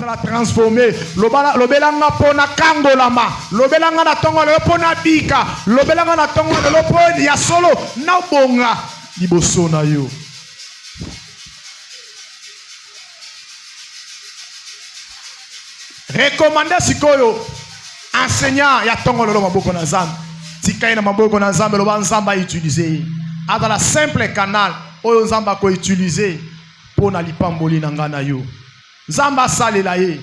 La transformer lobelanga pona kangolama lobelanga na tongo le pona bika lobelanga na tongo le pona ya solo na bonga liboso na yo. Recommandé sikoyo enseignant ya tongo le maboko na zambe tikai na maboko na zambe loba nzamba utiliser dans la simple canal oyo nzamba ko utiliser pona lipamboli na ngana yo. Zamba salela ye.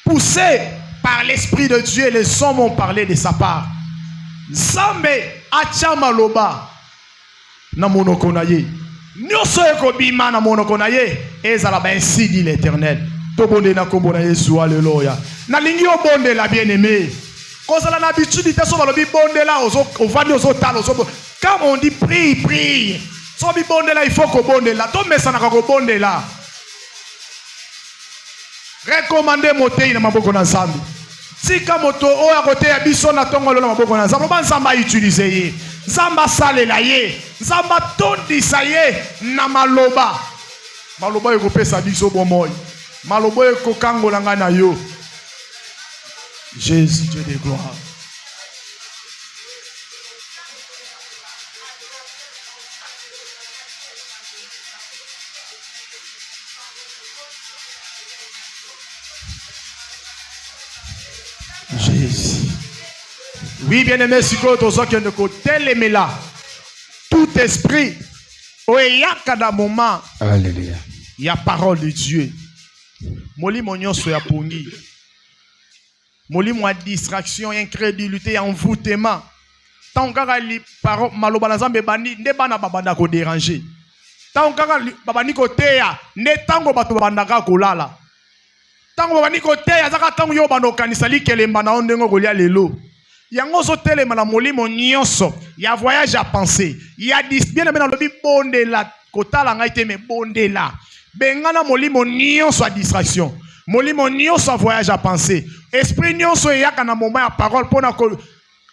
Poussé par l'Esprit de Dieu, les hommes ont parlé de sa part. Zambe achama loba na monoko na ye. Nyoso ekobima na monoko na ye. Ezala ba ainsi dit l'Éternel. Tobonde na kombo na Yesu, alléluia. Na lingi obonde la bien-aimé. Kozala na habitude te so balobi bonde la ovandi ozotala ozobo. Quand on dit prie, prie. So bi bonde la il faut ko bonde la. To mesana ko bonde la. Recommandez motei na maboko na Nzambe. Tika moto oya kote ya biso na tongo na maboko na Nzambe. Ba Nzamba utiliser ye. Nzamba salela ye. Nzamba tondisa ye na maloba. Maloba yeko pesa biso bomoy. Maloba yeko kangola nga na yo. Jésus, Dieu de gloire. Jésus. Oui, bien-aimé, si vous avez un côté, là, tout esprit, il y a un moment, il y a parole de Dieu. Moli monyo so ya pongi. Moli mo distraction, incrédulité, envoûtement. Tant kaka li parole maloba na Nzambe bandi nde bana babanda ko déranger. Tant kaka babani ko teya, ne tango bato babandaka ko lala. Tango babani ko teya zaka tango yo bando kanisa likelemba na ondengo kolia lelo. Yango so telema na molimo nyonso, ya voyage à penser. Ya bien aimé na lobi bonde la kotala ngai te me bonde la. Bengana molimo nyonso à distraction. Molimo nyonso à voyage à penser. Esprit nyonso yaka na moment ya parole pona ko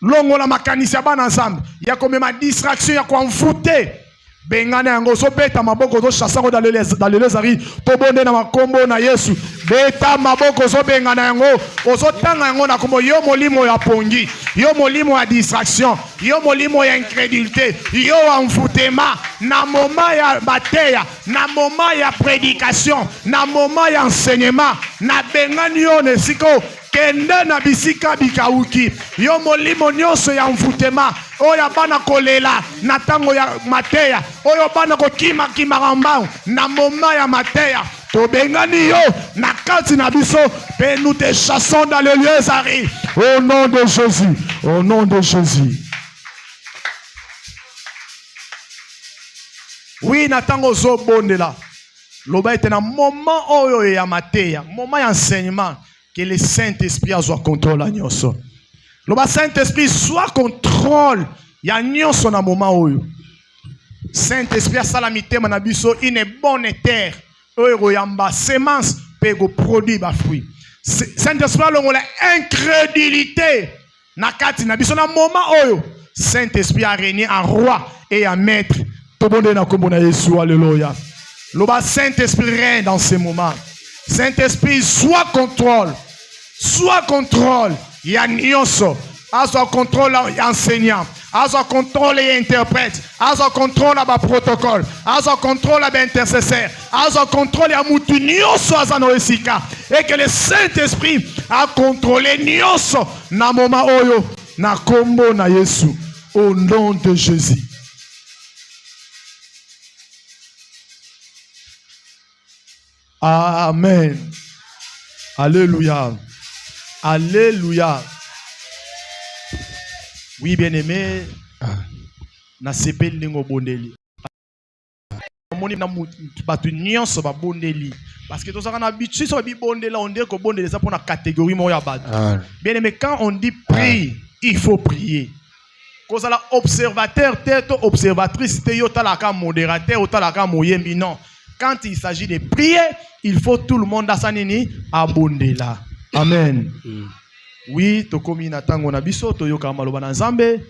longola makanisa bana ensemble. Ya comme ma distraction ya ko envoûter. Bengana yango so beta maboko zo chassango dans les ari to bonde na makombo na Yesu. Beta maboko zo bengana yango ozo tanga yango na kombo yo molimo ya pongi, yo molimo ya distraction, yo molimo ya incrédulité, yo envoûtement na moment ya bateya, na moment ya prédication, na moment ya enseignement, na bengani yo nesiko kende na bisika bikauki, yo molimo nyonso ya envoûtement, oya bana kolela na tango ya mateya, oyo bana ko kima rambao na moment ya mateya. Tobengani yo na kati na biso pe nous te chassons dans le lieu zari au nom de Jésus, au nom de Jésus. Oui, na tango zo bondela loba ete na moment oyo ya mateya, moment ya enseignement que le Saint-Esprit a soit contrôle à nyonso. Loba Saint-Esprit soit contrôle ya nyonso na moment oyo. Saint-Esprit a salamité na biso une bonne terre. Oyoyamba semence pego produit ba fruit. Saint-Esprit longola incrédulité na kati na biso na moment oyo. Saint-Esprit a régné en roi et en maître. Tobonde na kombo na Yesu, alléluia. Loba Saint-Esprit règne dans ces moments. Saint-Esprit soit contrôle. Soit contrôle. Ya nyonso. Aso contrôle enseignant. Aso contrôle et interprète. Aso contrôle à protocole. Aso contrôle à intercesseur. Aso contrôle à mutu nyonso azano esika. Et que le Saint-Esprit a contrôlé nyonso na moment oyo na kombo na Yesu. Au nom de Jésus. Amen. Alléluia. Alléluia. Oui, bien-aimé. Na sepeli ningo bondeli. Moni na batu nyonso ba bondeli. Parce que tous on a habitué sur bi bondela, on dit que bondeli ça pour la catégorie moya bad. Bien-aimé, quand on dit prie, il faut prier. Cause la observateur tête observatrice te yo talaka modérateur talaka moyembi non. Quand il s'agit de prier, il faut tout le monde à sanini abondela. Amen. Oui, to komi na tango na biso to yoka maloba na Nzambe.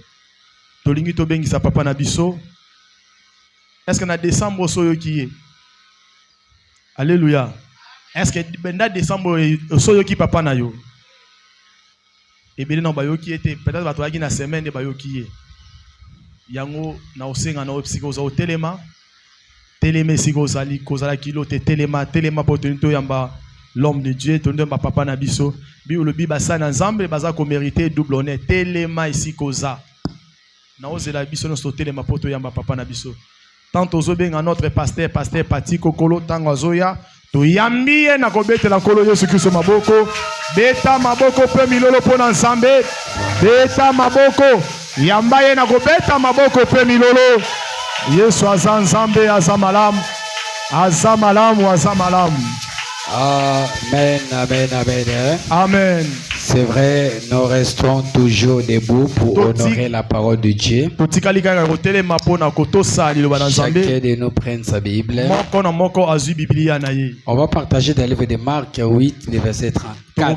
To lingi to bengi sa papa na biso. Est-ce qu'on a décembre soyo qui est? Alléluia. Est-ce que benda décembre soyo qui papa na yo? Et bien non bayo qui était peut-être va toi qui na semaine de bayo qui est. Yango na osenga na opsikoza o telema. Teleme sikozali kozala kilo te telema potonito yamba l'homme de Dieu tondo ma papa na biso. Bi le biba sa na nzambe baza ko mériter double honneur. Telema ici koza. Na ozela biso no so telema poto yamba papa na biso. Tant ozobenga notre pasteur Pati Kokolo tango azoya to yambiye na kobetela nkolo Yesu Kristo maboko beta maboko pe milolo pona nzambe beta maboko yambaye na kobeta maboko pe milolo Yesu aza nzambe aza malamu Amen, amen, amen. Amen. C'est vrai, nous restons toujours debout pour honorer la parole de Dieu. Chacun de nous prenne sa Bible. On va partager dans le livre de Marc 8, le verset 34.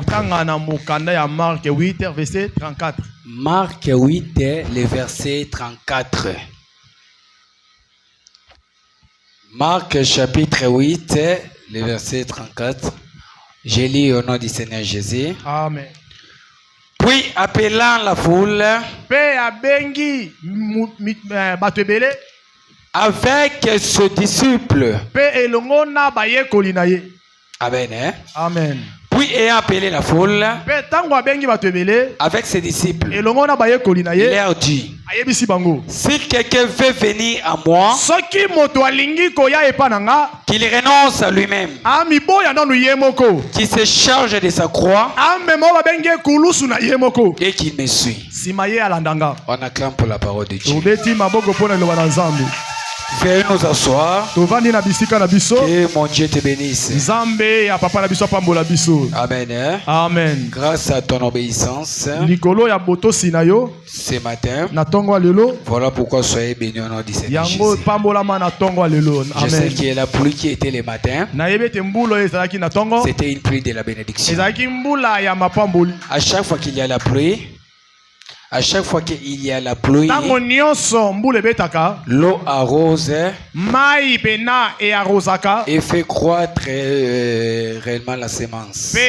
Marc 8, le verset 34. Marc chapitre 8, le verset 34. Je lis au nom du Seigneur Jésus. Amen. Puis appelant la foule avec ses disciples. Amen. Hein? Amen. Puis ayant appelé la foule avec ses disciples, il leur dit: si quelqu'un veut venir à moi, qu'il renonce à lui-même, qu'il se charge de sa croix et qu'il me suit. On acclame pour la parole de Dieu. Veuillez nous asseoir. Que mon Dieu te bénisse. Amen. Hein? Amen. Grâce à ton obéissance, ce matin, voilà pourquoi soyez bénis au nom du Seigneur Jésus. Je sais que la pluie qui était le matin, c'était une pluie de la bénédiction. À chaque fois qu'il y a la pluie, l'eau arrose et fait croître réellement la semence. Je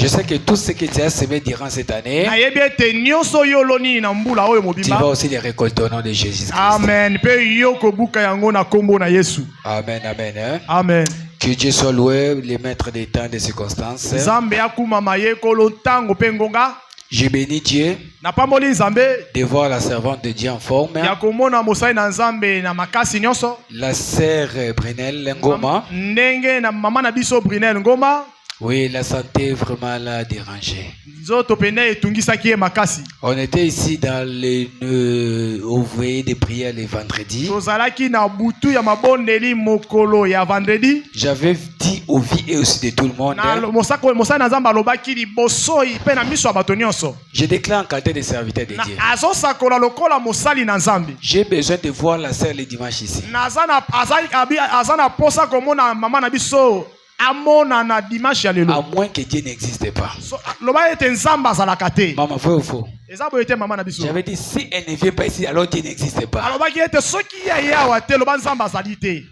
sais que tout ce que tu as semé durant cette année, tu vas aussi les récolter au nom de Jésus-Christ. Amen. Amen, amen. Hein? Amen. Que Dieu soit loué, le maître des temps et des circonstances. Je bénis Dieu de voir la servante de Dieu en forme. La sœur Brunel Ngoma. Oui, la santé vraiment l'a dérangé. On était ici dans les veillées de prière le vendredi. J'avais dit aux vies et aussi de tout le monde. Je déclare en qualité de serviteur de Dieu. J'ai besoin de voir la sœur le dimanche ici. À moins que Dieu n'existe pas. Maman, faux ou faux? J'avais dit, si elle ne vient pas ici, alors Dieu n'existe pas.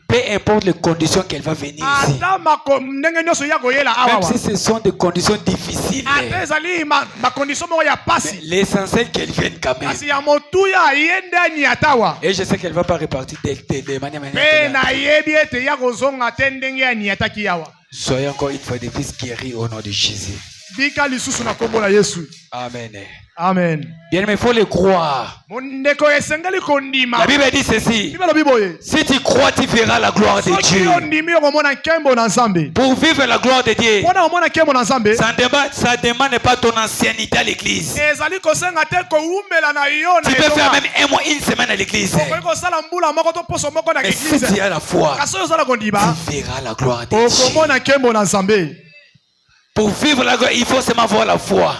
Peu importe les conditions qu'elle va venir ici. Même si ce sont des conditions difficiles. L'essentiel qu'elle vienne quand même. Et je sais qu'elle ne va pas repartir de manière. Soyez encore une fois de plus guéris au nom de Jésus. Amen. Amen. Bien, mais il faut le croire. La Bible dit ceci: si tu crois, tu verras la gloire de Dieu. Pour vivre la gloire de Dieu, ça ne demande pas ton ancienneté à l'église. Tu peux faire même un mois, une semaine à l'église. Mais si tu as la foi, tu verras la gloire de Dieu. Pour vivre la gloire, il faut seulement avoir la foi.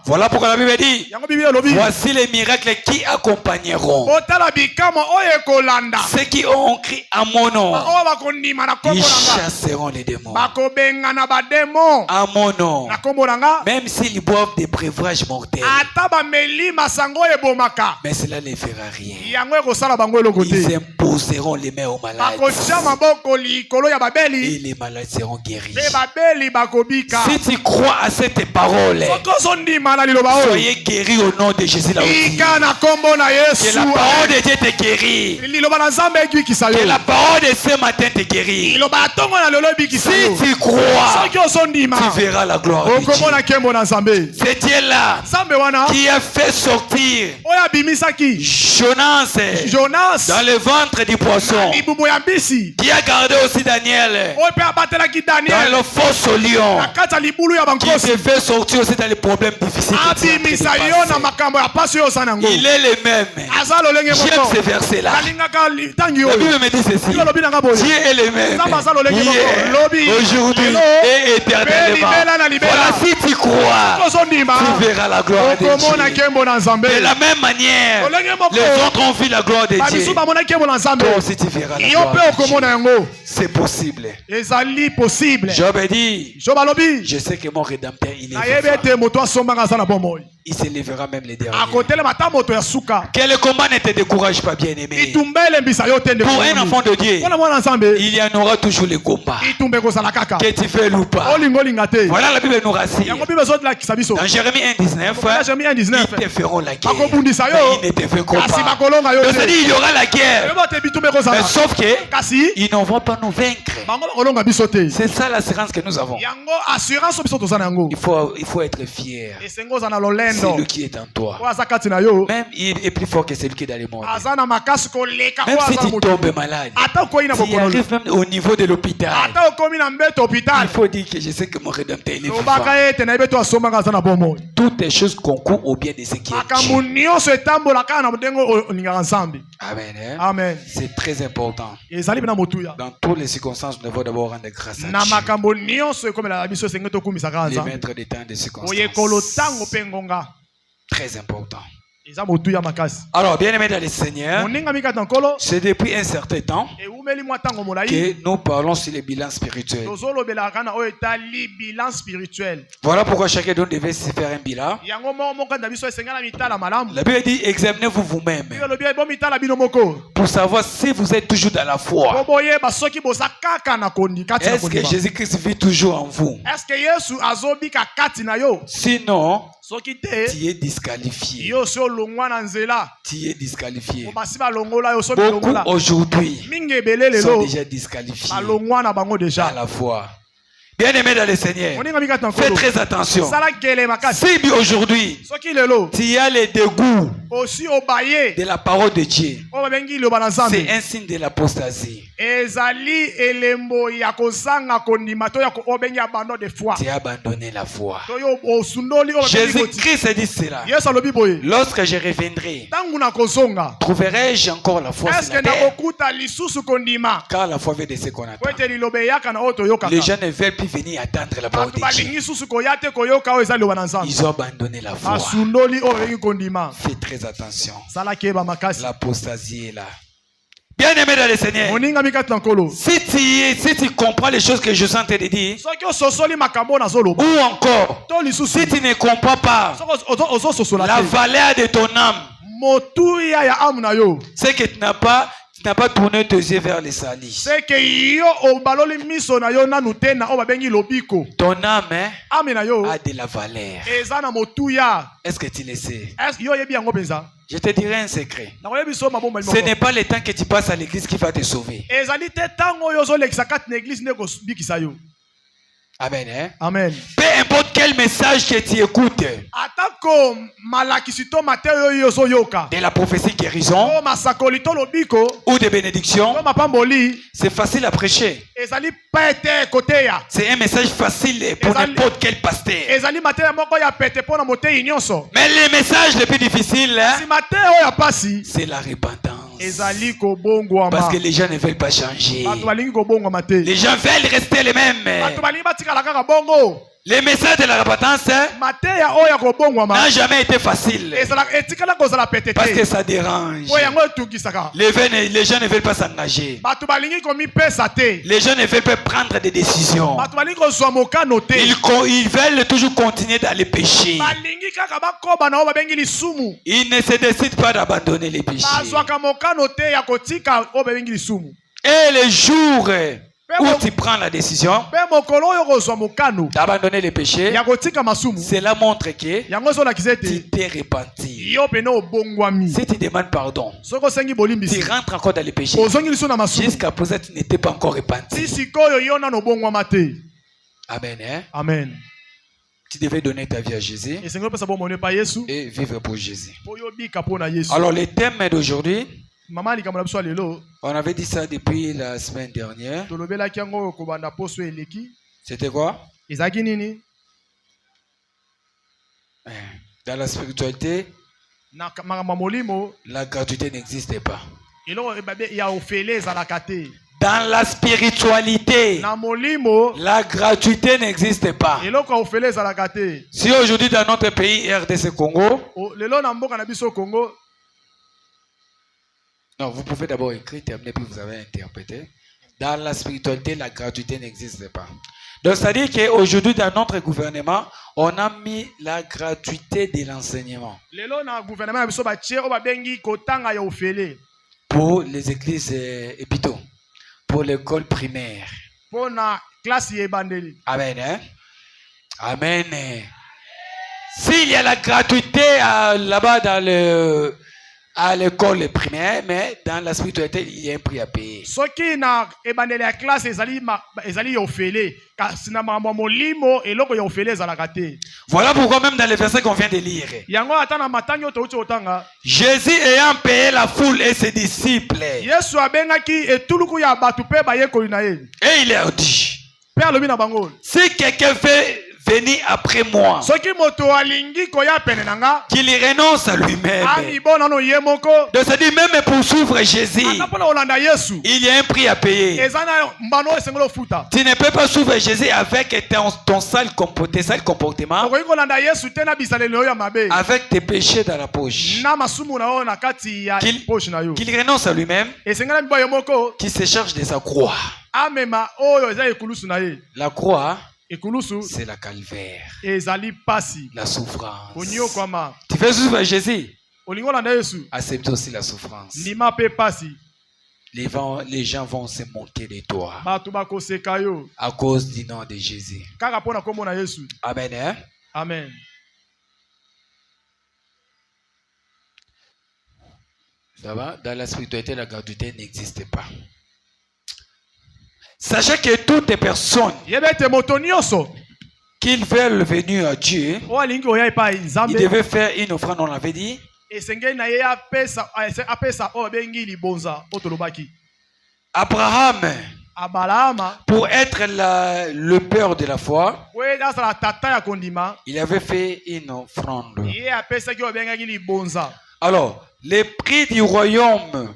Voilà pourquoi la Bible dit, voici les miracles qui accompagneront ceux qui ont cru à mon nom. Ils chasseront les démons à mon nom. Même s'ils boivent des breuvages mortels, mais cela ne fera rien. Ils imposeront les mains aux malades et les malades seront guéris. Si tu crois à cette parole, soyez guéris au nom de Jésus là aussi. Que la parole de Dieu te guérit. Que la parole de ce matin te guérit. Si tu crois, tu verras la gloire de Dieu. C'est Dieu là qui a fait sortir Jonas dans le ventre du poisson, qui a gardé aussi Daniel dans le fosse au lion, qui te fait sortir aussi dans les problèmes difficiles. Il est le même. J'aime ce verset là. La Bible me dit ceci: Dieu est le même hier, aujourd'hui et éternellement. Voilà, si tu crois, tu verras la gloire de Dieu. De la même manière, les autres ont vu la gloire de Dieu. Toi aussi tu verras la gloire de Dieu. C'est possible. Job a dit, je sais que mon rédempteur il est vivant. Il se lèvera même les derniers. Que le combat ne te décourage pas, bien aimé. Pour un enfant de Dieu, il y en aura toujours le combat. Que tu fais ou pas. Voilà, la Bible nous rassure. Dans Jérémie 1:19, ils te feront la guerre, mais ils ne te feront pas. C'est-à-dire il y aura la guerre, mais sauf que ils ne vont pas nous vaincre. C'est ça l'assurance que nous avons. Il faut être fier. C'est lui qui est en toi. Même il est plus fort que celui qui est dans le monde. Même si tu tombes malade, tu arrives même au niveau de l'hôpital, il faut dire que je sais que mon rédempteur est vivant. Toutes les choses concourent au bien de ceux qui aiment Dieu. Amen. Amen. C'est très important. Dans toutes les circonstances, nous devons d'abord rendre grâce à Dieu. Les maîtres des temps de circonstances. Très important. Alors, bien aimé dans le Seigneur, c'est depuis un certain temps que nous parlons sur les bilans spirituels. Voilà pourquoi chacun d'eux devait se faire un bilan. La Bible dit, examinez-vous vous-même pour savoir si vous êtes toujours dans la foi. Est-ce que Jésus-Christ vit toujours en vous? Sinon, tu es disqualifié. Tu es disqualifié. Beaucoup aujourd'hui sont déjà disqualifiés à la foi. Bien aimé dans le Seigneur, fais très attention. Si aujourd'hui tu as le dégoût de la parole de Dieu, c'est un signe de l'apostasie. Tu as abandonné la foi. Jésus-Christ a dit cela: lorsque je reviendrai, trouverai-je encore la foi sur la terre? Car la foi vient de ce qu'on attend. Les gens ne veulent plus venir attendre la parole de Dieu. Ils ont abandonné la foi. Fais très attention. L'apostasie est là. Bien aimé dans le Seigneur, si tu comprends les choses que je suis en train de dire, ou encore, si tu ne comprends pas la valeur de ton âme, c'est que tu n'as pas tourné tes yeux vers les salis. Ton âme a de la valeur. Est-ce que tu le sais? Je te dirai un secret. Ce n'est pas le temps que tu passes à l'église qui va te sauver. Amen. Amen. Peu importe quel message que tu écoutes, de la prophétie guérison ou de bénédiction, c'est facile à prêcher. C'est un message facile pour n'importe quel pasteur. Mais le message le plus difficile, c'est la repentance. Parce que les gens ne veulent pas changer. Les gens veulent rester les mêmes. Les messages de la repentance n'a jamais été facile. Parce que ça dérange. Les gens ne veulent pas s'engager. Les gens ne veulent pas prendre des décisions. Ils veulent toujours continuer dans les péchés. Ils ne se décident pas d'abandonner les péchés. Et les jours où tu prends la décision d'abandonner les péchés, cela montre que tu t'es repenti. Si tu demandes pardon, tu rentres encore dans les péchés. Jusqu'à présent, tu n'étais pas encore repenti. Amen. Hein? Amen. Tu devais donner ta vie à Jésus et vivre pour Jésus. Alors, le thème d'aujourd'hui, on avait dit ça depuis la semaine dernière. C'était quoi? Dans la spiritualité, la gratuité n'existe pas. Dans la spiritualité, la gratuité n'existe pas. Si aujourd'hui dans notre pays RDC Congo, non, vous pouvez d'abord écrire, terminer, puis vous avez interprété. Dans la spiritualité, la gratuité n'existe pas. Donc, c'est-à-dire qu'aujourd'hui, dans notre gouvernement, on a mis la gratuité de l'enseignement. Pour les églises hôpitaux, pour l'école primaire. Amen. Hein? Amen. S'il y a la gratuité là-bas dans à l'école primaire, mais dans la spiritualité, il y a un prix à payer. Voilà pourquoi même dans les versets qu'on vient de lire, Jésus ayant payé la foule et ses disciples, et il leur dit, si quelqu'un fait venir après moi, qu'il renonce à lui-même. Donc ça dit même pour suivre Jésus, il y a un prix à payer. Tu ne peux pas suivre Jésus avec ton sale comportement, avec tes péchés dans la poche. Qu'il renonce à lui-même, qu'il se charge de sa croix. La croix, c'est la calvaire, la souffrance. Tu veux suivre Jésus, accepte aussi la souffrance. Les gens vont se moquer de toi à cause du nom de Jésus. Amen. Hein? Amen. Ça va? Dans la spiritualité, la gratuité n'existe pas. Sachez que toutes les personnes qui veulent venir à Dieu, ils devaient faire une offrande, on l'avait dit. Abraham, pour être le père de la foi, il avait fait une offrande. Alors, les prix du royaume,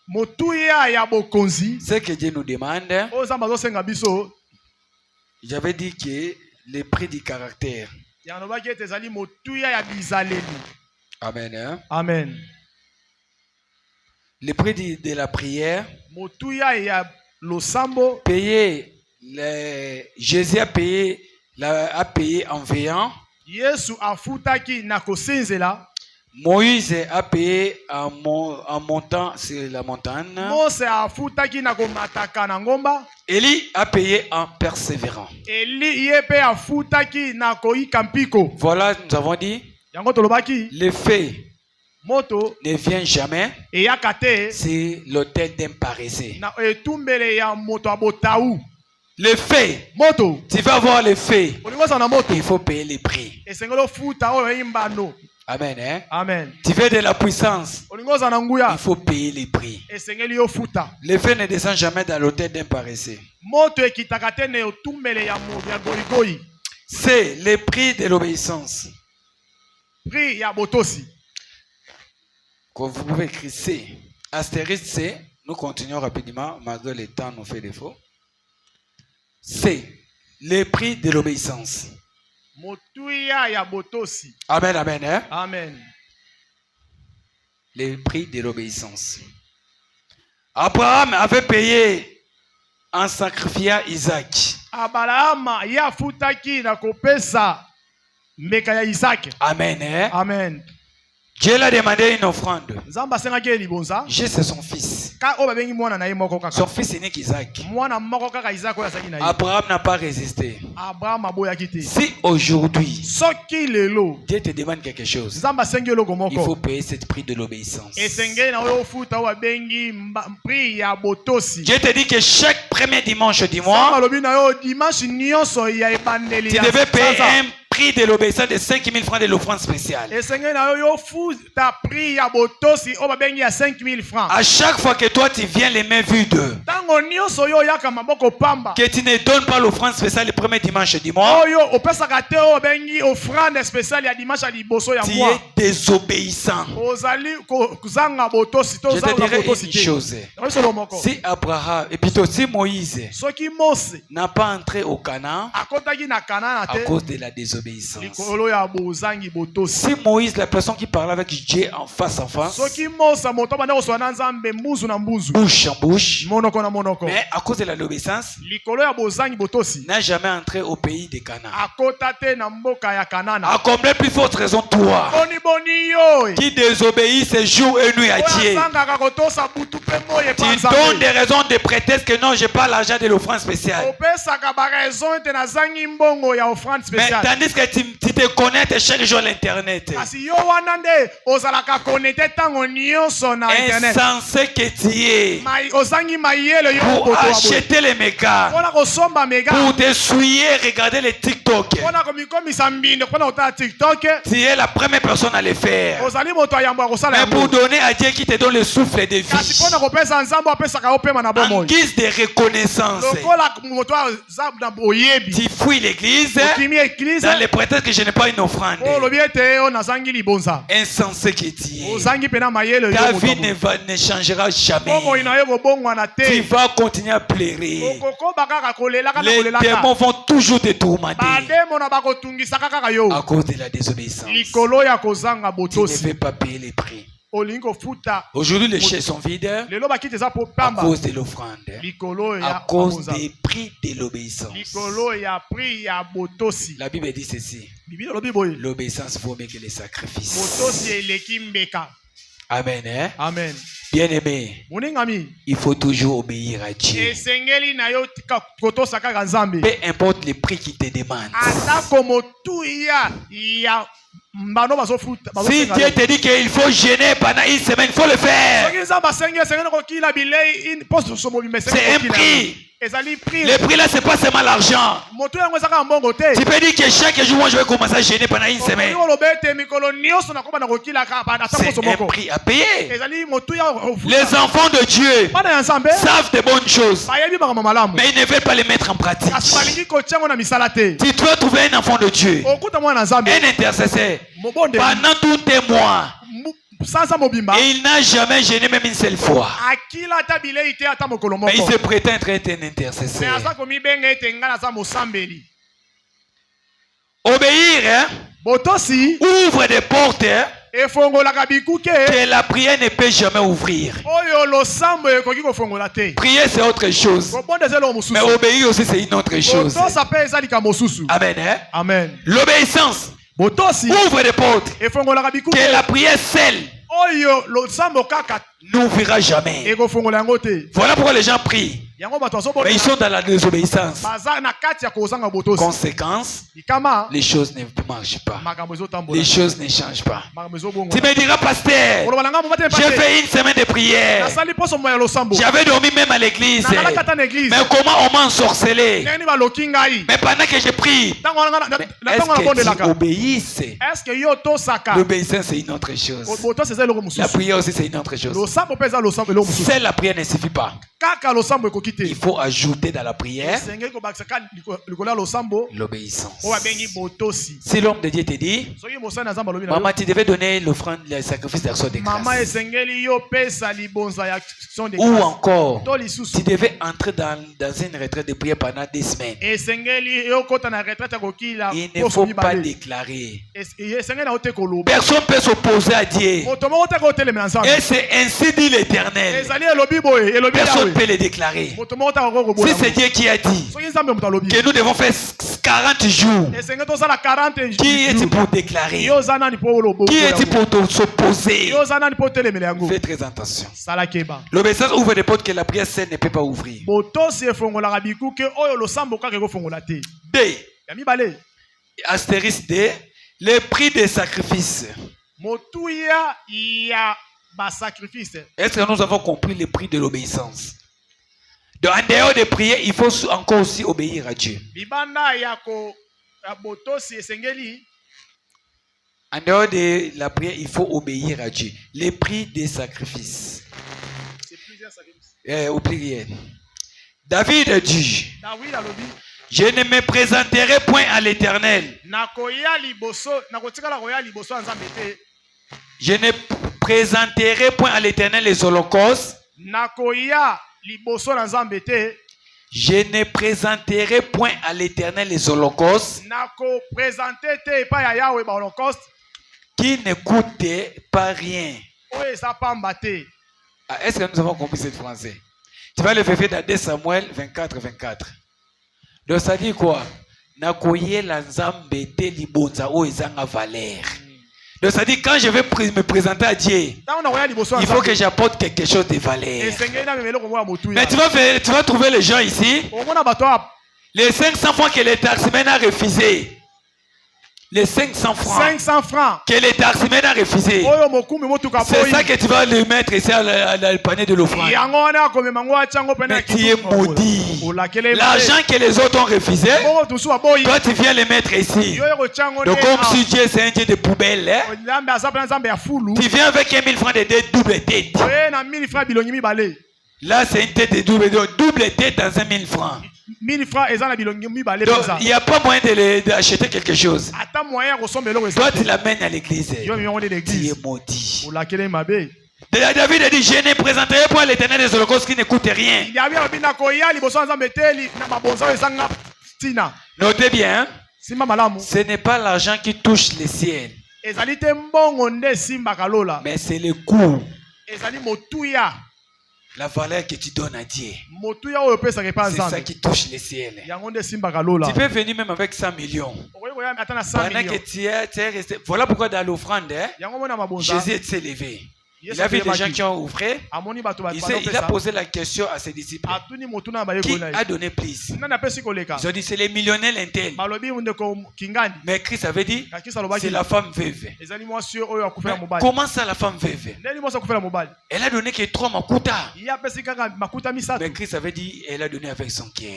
ce que Dieu nous demande, j'avais dit que les prix du caractère. Amen. Hein? Amen. Les prix de la prière. Jésus a payé en veillant. Moïse a payé en montant sur la montagne. Élie a payé en persévérant. Voilà, nous avons dit, le fait ne vient jamais. C'est l'autel d'un paresseux. Le fait, tu vas voir le fait, il faut payer les prix. Amen. Hein? Amen. Tu veux de la puissance, il faut payer les prix. Le fait ne descend jamais dans l'autel d'un paresseux. C'est le prix de l'obéissance. Quand vous pouvez écrire, c'est Astérisque C, nous continuons rapidement, malgré le temps nous fait défaut. C, le prix de l'obéissance. Amen, amen. Hein? Amen. Le prix de l'obéissance. Abraham avait payé en sacrifiant Isaac. Abraham na kopesa mbeka ya Isaac. Amen. Hein? Amen. Dieu l'a demandé une offrande. Juste son fils. Son fils est né Isaac. Abraham n'a pas résisté. Si aujourd'hui Dieu te demande quelque chose, il faut payer ce prix de l'obéissance. Dieu te dit que chaque premier dimanche du mois, tu devais payer un prix de l'obéissance de 5 000 francs de l'offrande spéciale. À chaque fois que toi tu viens les mains vides, que tu ne donnes pas l'offrande spéciale le premier dimanche du mois, tu es désobéissant. Je te dirais une chose. Si Abraham, et plutôt si Moïse n'a pas entré au Canaan à cause de la désobéissance. Si Moïse, la personne qui parlait avec Dieu en face à face, bouche en bouche, mais à cause de la désobéissance, n'a jamais entré au pays de Canaan. À combien plus forte raison toi, qui désobéit ce jour et nuit à Dieu, tu donnes des raisons de prétexte que non, j'ai pas l'argent de l'offrande spéciale. Mais tandis que tu te connectes chaque jour à l'internet. Insensé que tu es. Pour acheter les mégas, pour te souiller, regarder les TikTok. Tu es la première personne à le faire. Mais pour donner à Dieu qui te donne le souffle de vie, en guise de reconnaissance, tu fuis l'église dans le prétexte que je n'ai pas une offrande. Insensé que tu es. Ta vie ne changera jamais. Tu vas continuer à pleurer. Les démons vont toujours te tourmenter à cause de la désobéissance. Tu ne veux pas payer les prix. Aujourd'hui, les chaises sont vides à cause de l'offrande, à cause des prix de l'obéissance. La Bible dit ceci: l'obéissance vaut mieux que les sacrifices. Amen. Hein? Amen. Bien-aimé, il faut toujours obéir à Dieu. Peu importe les prix qu'il te demande. Si Dieu te dit qu'il faut jeûner pendant une semaine, il faut le faire. C'est un prix. Le prix là, c'est pas seulement l'argent. Tu peux dire que chaque jour, moi, je vais commencer à jeûner pendant une semaine. C'est un prix à payer. Les enfants de Dieu savent de bonnes choses, mais ils ne veulent pas les mettre en pratique. Tu dois trouver un enfant de Dieu, un intercesseur, pendant tous tes mois. Et il n'a jamais gêné même une seule fois. Mais il se prétend être un intercesseur. Obéir, hein? Ouvre des portes, hein? Que la prière ne peut jamais ouvrir. Prier c'est autre chose, mais obéir aussi c'est une autre chose. Amen. Hein? Amen. L'obéissance ouvre des portes que la prière seule n'ouvrira jamais. Voilà pourquoi les gens prient, mais ils sont dans la désobéissance. Conséquence, les choses ne marchent pas. Les choses ne changent pas. Tu me diras, pasteur, j'ai fait une semaine de prière, j'avais dormi même à l'église, mais comment on m'a ensorcelé? Mais pendant que je prie, est-ce que tu obéisses? L'obéissance c'est une autre chose. La prière aussi c'est une autre chose. Seule la prière ne suffit pas. Il faut ajouter dans la prière l'obéissance. Si l'homme de Dieu te dit, maman, tu devais donner l'offrande, le sacrifice d'action de grâce. Ou encore, tu devais entrer dans une retraite de prière pendant 2 semaines. Il ne faut pas déclarer. Personne ne peut s'opposer à Dieu. Et c'est ainsi dit l'Éternel. Personne ne peut le déclarer. Si c'est Dieu qui a dit que nous devons faire 40 jours, qui est-il pour déclarer? Qui est-il pour s'opposer? Fais très attention. L'obéissance ouvre des portes que la prière seule ne peut pas ouvrir. B. Astérisque D. Les prix des sacrifices. Est-ce que nous avons compris le prix de l'obéissance? En dehors de prier, il faut encore aussi obéir à Dieu. En dehors de la prière, il faut obéir à Dieu. Les prix des sacrifices. C'est plusieurs sacrifices. Au pluriel. David dit, je ne me présenterai point à l'Éternel. Je ne présenterai point à l'Éternel les holocaustes. Je ne présenterai point à l'Éternel les holocaustes qui ne coûtent pas rien. Est-ce que nous avons compris cette français? Tu vas le faire dans 2 Samuel 24, 24. Donc ça dit quoi? Nakoye la nzambe te libonza o ezanga valeur. Donc ça dit quand je vais me présenter à Dieu, il faut que j'apporte quelque chose de valeur. Mais tu vas trouver les gens ici, les 500 francs que le taximène a refusé. Les 500 francs que le taximène a refusé. C'est ça que tu vas le mettre ici à le panier de l'offrande. Mais tu es maudit. L'argent que les autres ont refusé, toi tu viens le mettre ici. Donc comme si Dieu c'est un Dieu de poubelle, hein? Tu viens avec 1000 francs de double tête. Là c'est une tête de double tête dans 1000 francs. 1000 francs et donc il n'y a pas moyen d'acheter quelque chose. Toi tu l'amènes à l'église. Tu es maudit. David a dit, je ne présenterai pas à l'Éternel des holocaustes qui ne coûtent rien. Notez bien, ce n'est pas l'argent qui touche les ciels, mais c'est le coût. La valeur que tu donnes à Dieu, c'est ça qui touche les ciels. Tu peux venir même avec 100 millions. Pendant que tu es resté. Voilà pourquoi dans l'offrande, Jésus s'est levé. Il a vu des gens qui ont offert. Il a posé la question à ses disciples. Qui a donné plus? Ils ont dit c'est les millionnaires l'intel. Mais Christ avait dit c'est la femme veuve. Comment ça la femme veuve? Elle a donné que 3 makuta. Mais Christ avait dit elle a donné avec son cœur.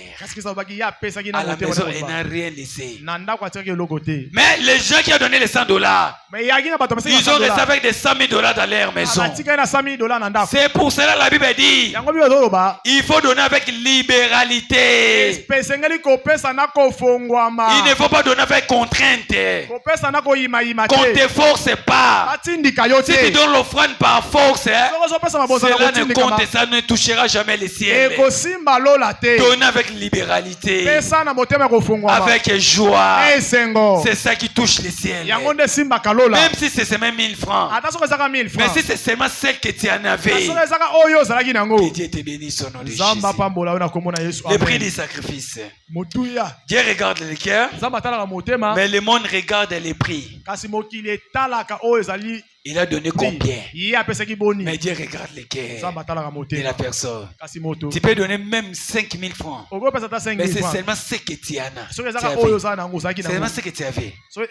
À la maison elle n'a rien laissé. Mais les gens qui ont donné les $100, ils ont resté avec des $100,000 dans leur maison. C'est pour cela la Bible dit il faut donner avec libéralité. Il ne faut pas donner avec contrainte. Qu'on ne te force pas. Si tu donnes l'offrande par force, cela ne compte, ça ne touchera jamais les ciels. Donner avec libéralité, avec joie, c'est ça qui touche les ciels. Même si c'est seulement 1000 francs, mais si c'est seulement celle que tu en avais, que Dieu te bénisse au nom de Jésus. Le prix du sacrifice. Dieu regarde le cœur, mais le monde regarde les prix. Il a donné combien? Mais Dieu regarde le cœur de la personne. Tu peux donner même 5000 francs, mais c'est seulement ce que tu en as. C'est seulement ce que tu avais. Mais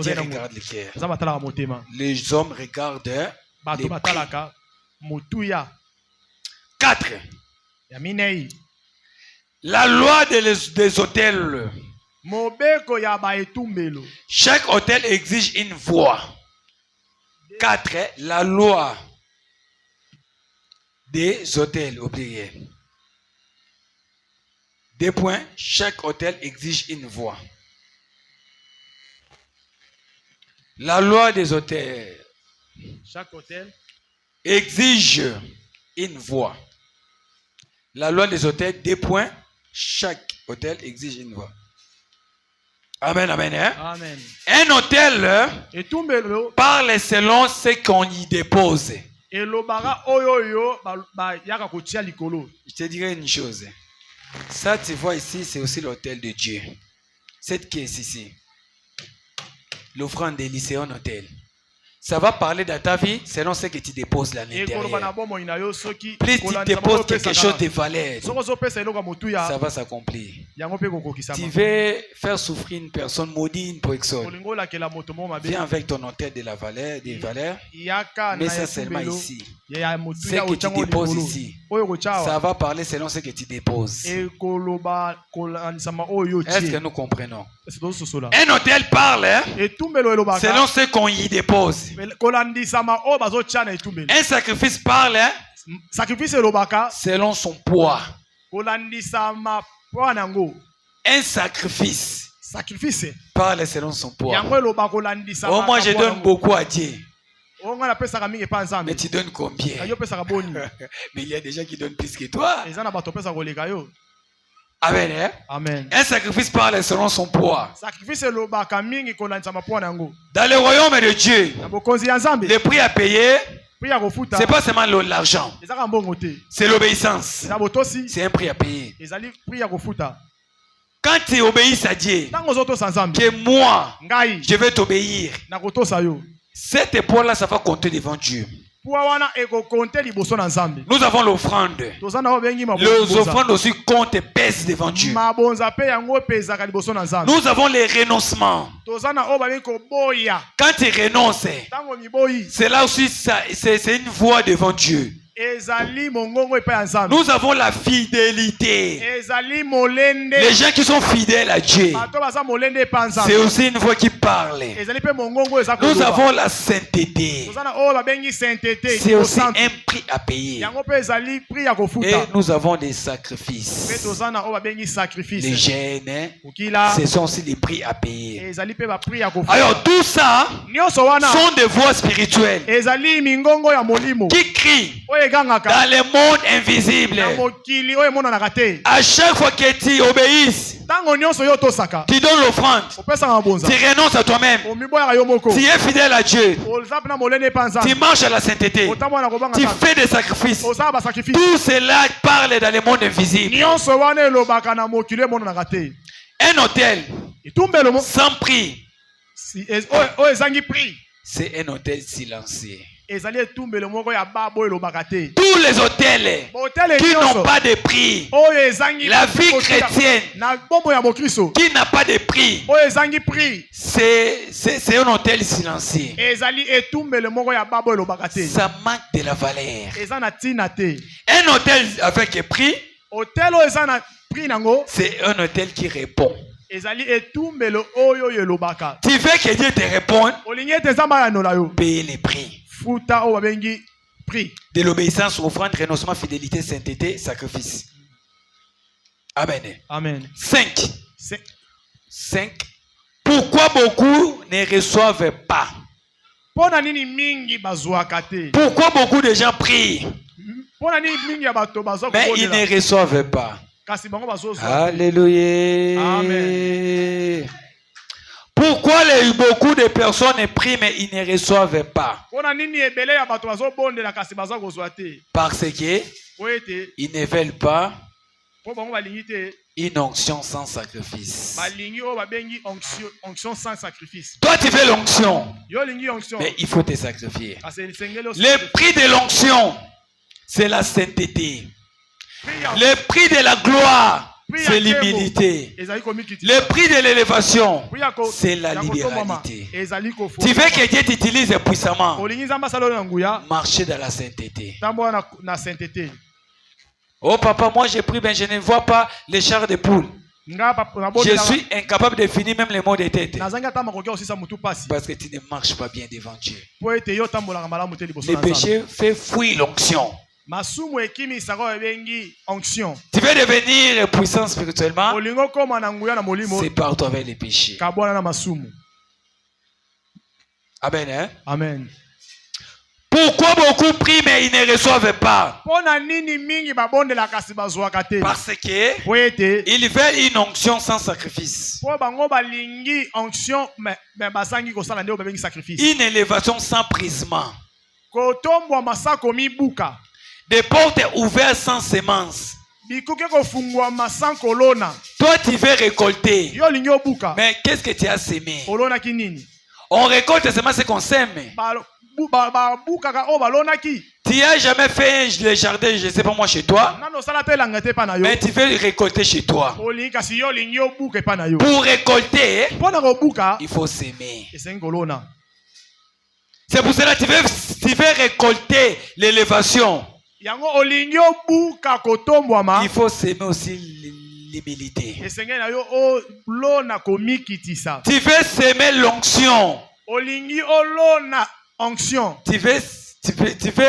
Dieu regarde le cœur. Les hommes regardent les prix. 4. La loi des hôtels. Chaque hôtel exige une voix. 4. La loi des hôtels, oubliez. Deux points. Chaque hôtel exige une voix. La loi des hôtels. Chaque hôtel exige une voix. La loi des hôtels, deux points. Chaque hôtel exige une voix. Amen, amen. Hein? Amen. Un hôtel parle selon ce qu'on y dépose. Je te dirai une chose. Ça, tu vois ici, c'est aussi l'hôtel de Dieu. Cette caisse ici. L'offrande des lycéens hôtel. Ça va parler de ta vie selon ce que tu déposes là à l'intérieur. Plus tu déposes quelque chose de valeur, ça va s'accomplir. Tu veux faire souffrir une personne, maudire une personne. Viens avec ton hôtel de la valeur, des valeurs. Mais ça seulement ici. Ce que tu déposes ici, ça va parler selon ce que tu déposes. Est-ce que nous comprenons? Un hôtel parle selon ce qu'on y dépose. Un sacrifice parle selon son poids. Un sacrifice parle selon son poids. Oh, moi je donne beaucoup à Dieu. Mais tu donnes combien? Mais il y a des gens qui donnent plus que toi. Amen, hein? Amen. Un sacrifice parle selon son poids. Dans le royaume de Dieu, le prix à payer, c'est pas seulement l'argent, c'est l'obéissance. C'est un prix à payer. Quand tu obéis à Dieu, que moi, je vais t'obéir, cette épaule-là, ça va compter devant Dieu. Nous avons l'offrande. Les offrandes aussi comptent et pèsent devant Dieu. Nous avons les renoncements. Quand tu renonces, c'est là aussi, c'est une voie devant Dieu. Nous avons la fidélité. Les gens qui sont fidèles à Dieu, c'est aussi une voix qui parle. Nous avons la sainteté. C'est aussi un prix à payer. Et nous avons des sacrifices. Les gènes, ce sont aussi des prix à payer. Alors tout ça sont des voix spirituelles qui crient dans le monde invisible. À chaque fois que tu obéis, tu donnes l'offrande, tu renonces à toi-même, tu es fidèle à Dieu, tu marches à la sainteté, tu fais des sacrifices. Tout cela parle dans le monde invisible. Un hôtel sans prix, c'est un hôtel silencieux. Tous les hôtels qui n'ont pas de prix, la vie chrétienne qui n'a pas de prix, c'est un hôtel silencieux. Ça manque de la valeur. Un hôtel avec prix, c'est un hôtel qui répond. Tu veux que Dieu te réponde, paye les prix. De l'obéissance, offrande, renoncement, fidélité, sainteté, sacrifice. Amen. Amen. 5. Pourquoi beaucoup ne reçoivent pas? Pourquoi beaucoup de gens prient, mais ils ne reçoivent pas? Alléluia. Amen. Pourquoi beaucoup de personnes prient mais ils ne reçoivent pas? Parce qu'ils ne veulent pas une onction sans sacrifice. Toi tu veux l'onction, mais il faut te sacrifier. Le prix de l'onction, c'est la sainteté. Le prix de la gloire, c'est l'humilité. Le prix de l'élévation, c'est la libéralité. Tu veux que Dieu t'utilise puissamment, marcher dans la sainteté. Oh papa, moi j'ai pris, mais je ne vois pas les chars de poules. Je suis incapable de finir même les mots de tête. Parce que tu ne marches pas bien devant Dieu. Le péché fait fuir l'onction. Tu veux devenir puissant spirituellement. C'est partout avec les péchés. Amen. Hein? Amen. Pourquoi beaucoup prient mais ils ne reçoivent pas? Parce que ils veulent une onction sans sacrifice. Une élévation sans prisma. Des portes ouvertes sans semences. Toi tu veux récolter. Mais qu'est-ce que tu as semé? On récolte seulement ce qu'on sème. Tu n'as jamais fait le jardin, je ne sais pas moi, chez toi. Mais tu veux récolter chez toi. Pour récolter, il faut s'aimer. C'est pour cela que tu veux récolter l'élévation. Il faut s'aimer aussi l'humilité. Tu veux s'aimer l'onction. Tu veux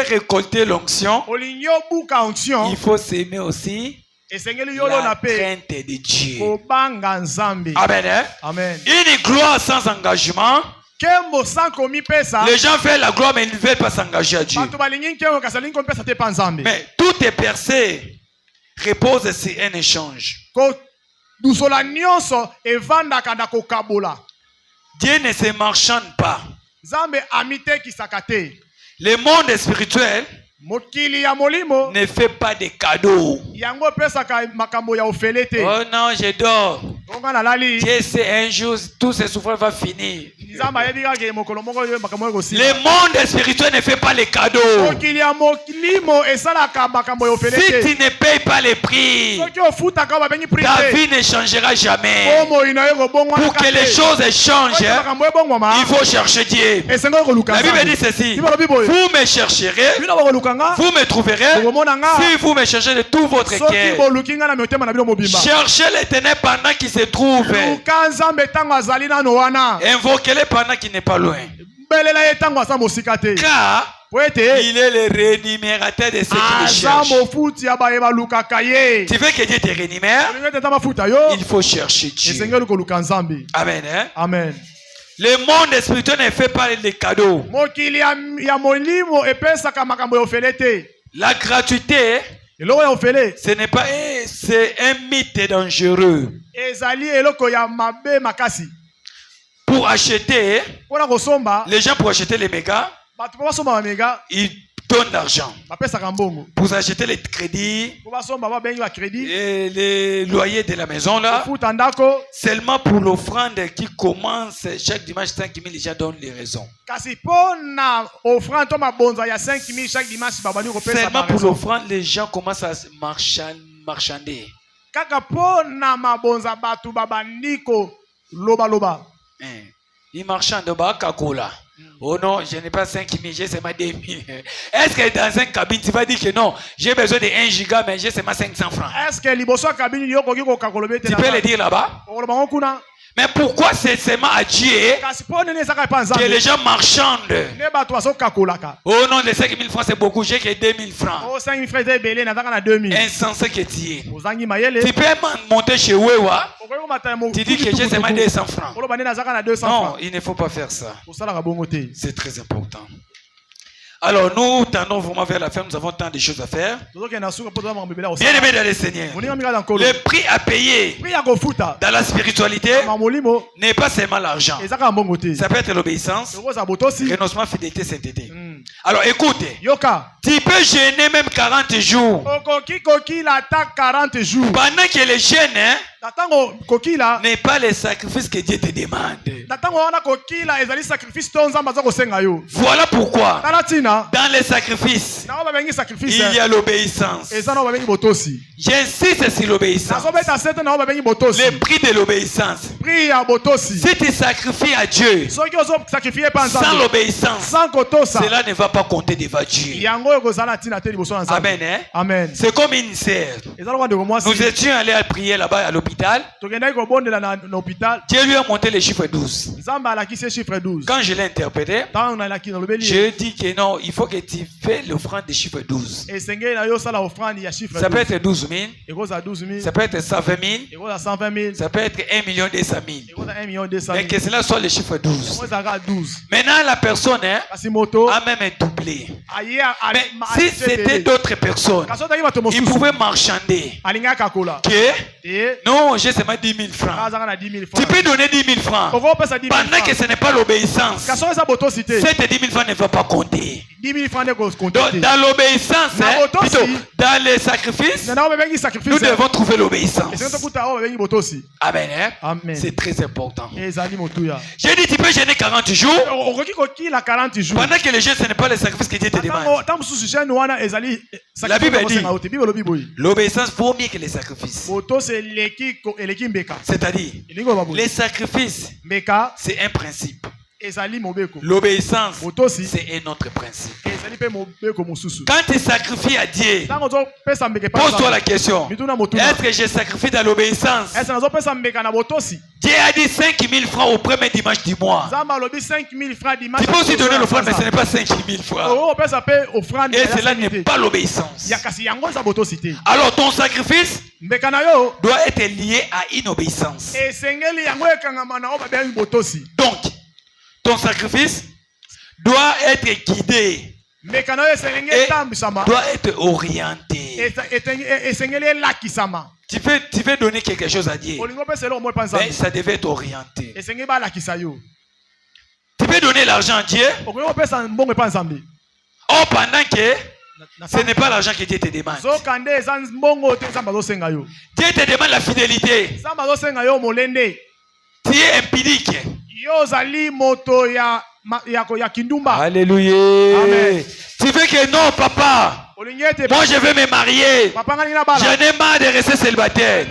récolter l'onction. Il faut s'aimer aussi la crainte de Dieu. Amen. Hein? Amen. Une gloire sans engagement. Les gens veulent la gloire mais ils ne veulent pas s'engager à Dieu. Mais tout est percé repose sur un échange. Dieu ne se marchande pas. Le monde spirituel ne fait pas de cadeaux. Oh non, je dors. Dieu sait un jour tout ce souffrance va finir. Le monde spirituel ne fait pas les cadeaux. Si tu ne payes pas les prix, ta vie ne changera jamais. Pour que les choses changent, il faut chercher Dieu. La Bible dit ceci: vous me chercherez, vous me trouverez si vous me cherchez de tout votre cœur. Cherchez l'Éternel pendant qu'il se trouve. Invoquez-le pendant qu'il n'est pas loin. Car il est le rémunérateur de ceux qui le cherchent. Tu veux que Dieu te rémunère? Il faut chercher Dieu. Amen. Hein? Amen. Le monde spirituel ne fait pas les cadeaux. La gratuité, ce n'est pas, c'est un mythe dangereux. Pour acheter, les gens pour acheter les mégas, ils donnent l'argent. Pour acheter les crédits et les loyers de la maison là, seulement pour l'offrande qui commence chaque dimanche 5 000, les gens donnent les raisons. Seulement pour l'offrande, les gens commencent à marchander. Ils marchandent bas Kakola. Oh non, je n'ai pas 5 000, j'ai seulement 2 000. Est-ce que dans un cabine, tu vas dire que non, j'ai besoin de 1 giga, mais j'ai seulement 500 francs? Est-ce que tu peux le dire là-bas? Mais pourquoi c'est seulement à Dieu que les gens marchandent? Oh non, les 5 000 francs c'est beaucoup, j'ai que 2 000 francs. Insensé que tu es. Tu peux monter chez Wewa. Tu dis que j'ai seulement 200 francs. Non, il ne faut pas faire ça. C'est très important. Alors nous tendons vraiment vers la fin, nous avons tant de choses à faire. Bien aimé dans le Seigneur, le prix à payer dans la spiritualité n'est pas seulement l'argent. Ça peut être l'obéissance, renoncement, fidélité, sainteté. Alors écoutez, tu peux jeûner même 40 jours. Pendant que les jeûnes n'est pas le sacrifice que Dieu te demande. Voilà pourquoi dans les sacrifices il y a l'obéissance. J'insiste sur l'obéissance. Le prix de l'obéissance. Si tu sacrifies à Dieu sans l'obéissance, cela ne va pas compter devant Dieu. Amen. Hein? Amen. C'est comme une sœur. Nous étions allés à prier là-bas à l'hôpital. Dieu lui a monté le chiffre 12. Quand je l'ai interprété, je dis que non, il faut que tu fais l'offrande du chiffre 12. Ça peut être 12 000. Ça peut être 120 000. Ça peut être 1 200 000. Mais que cela soit le chiffre 12. Maintenant, la personne a même doublé. Mais si c'était d'autres personnes, ils pouvaient marchander. Non, j'ai seulement 10 000 francs. Tu peux donner 10 000 francs. Pendant que ce n'est pas l'obéissance, cette 10 000 francs ne va pas compter. Donc, dans l'obéissance, plutôt dans les sacrifices, nous devons trouver l'obéissance. Amen. Amen. C'est très important. J'ai dit, tu peux gêner 40 jours. Pendant que le jeûne, ce n'est pas le sacrifice que Dieu te demande. La Bible dit, l'obéissance vaut mieux que les sacrifices. C'est-à-dire, les sacrifices, c'est un principe. L'obéissance, c'est un autre principe. Quand tu sacrifies à Dieu, pose-toi la question, est-ce que je sacrifie dans l'obéissance? Dieu a dit 5 000 francs au premier dimanche du mois. Tu peux aussi donner l'offrande, mais ce n'est pas 5 000 francs. Et cela n'est pas l'obéissance. Alors ton sacrifice doit être lié à une obéissance. Donc, ton sacrifice doit être guidé et doit être orienté. Tu veux donner quelque chose à Dieu, mais ça devait être orienté. Tu peux donner l'argent à Dieu, pendant que ce n'est pas l'argent que Dieu te demande. Dieu te demande la fidélité. Tu es impudique. Alléluia. Amen. Tu veux que non, papa. Moi je veux me marier. Je n'ai marre de rester célibataire.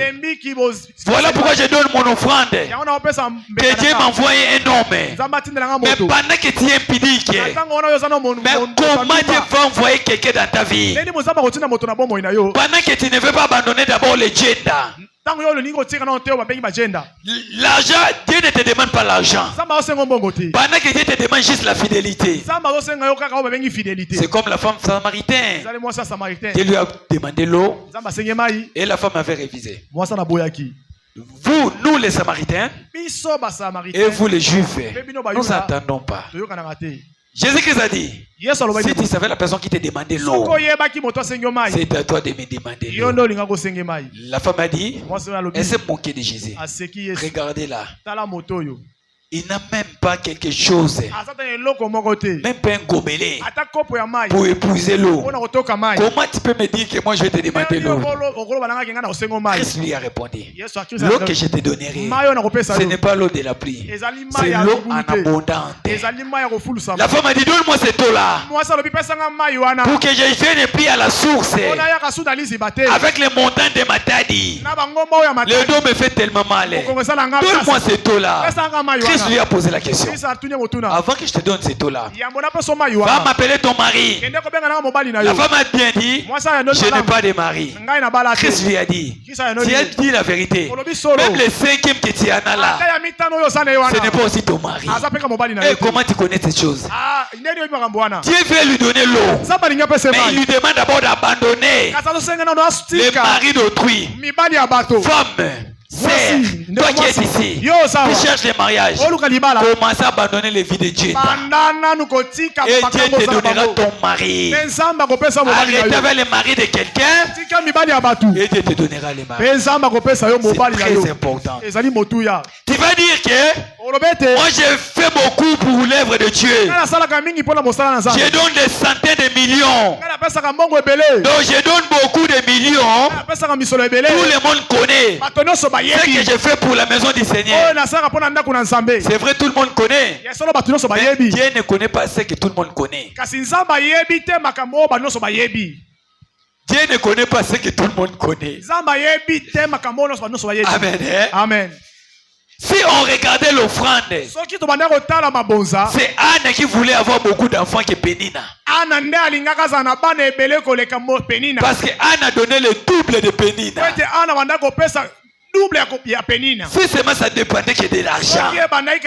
Voilà pourquoi je donne mon offrande. Que Dieu m'a envoyé un homme. Mais pendant que tu es impudique, mais comment Dieu va envoyer quelqu'un dans ta vie? Pendant que tu ne veux pas abandonner d'abord le gender. L'argent, Dieu ne te demande pas l'argent. Pendant que Dieu te demande juste la fidélité. C'est comme la femme samaritaine. Dieu lui a demandé l'eau et la femme avait révisé. Vous, nous les Samaritains, et vous les Juifs, nous n'attendons pas. Jésus-Christ a dit, si tu savais la personne qui te demandait l'eau, c'est à toi de me demander l'eau. La femme a dit, elle s'est moquée de Jésus. Regardez-là. Il n'a même pas quelque chose, même pas un gobelet pour épouser l'eau. Comment tu peux me dire que moi je vais te demander l'eau? Christ lui a répondu, l'eau que je te donnerai, ce n'est pas l'eau de la pluie, c'est l'eau en abondance. La femme a dit, donne-moi cette eau-là pour que je vienne prier à la source avec les montagnes de Matadi. Le dos me fait tellement mal. Donne-moi cette eau-là. Christ lui a posé la question. Avant que je te donne cette eau-là, va m'appeler ton mari. La femme a bien dit, je n'ai pas de mari. Christ lui a dit, tu as dit la vérité. Même le cinquième que tu en as là, ce n'est pas aussi ton mari. Et comment tu connais cette chose? Dieu veut lui donner l'eau, mais il lui demande d'abord d'abandonner le mari d'autrui. Femme, c'est toi qui es ici, tu cherches le mariage, commence à abandonner les vies de Dieu. Et Dieu te donnera ton mari. Arrête avec le mari de quelqu'un et Dieu te donnera le mari. C'est très important. Tu vas dire que moi j'ai fait beaucoup pour l'œuvre de Dieu. Je donne des centaines de millions. Donc je donne beaucoup de millions. Tout le monde connaît ce que je fais pour la maison du Seigneur. C'est vrai, tout le monde connaît. Mais Dieu ne connaît pas ce que tout le monde connaît. Dieu ne connaît pas ce que tout le monde connaît. Amen. Amen. Si on regardait l'offrande, c'est Anne qui voulait avoir beaucoup d'enfants que Pénina. Parce que Anne a donné le double de Pénina. Si seulement ça dépendait que de l'argent, Anne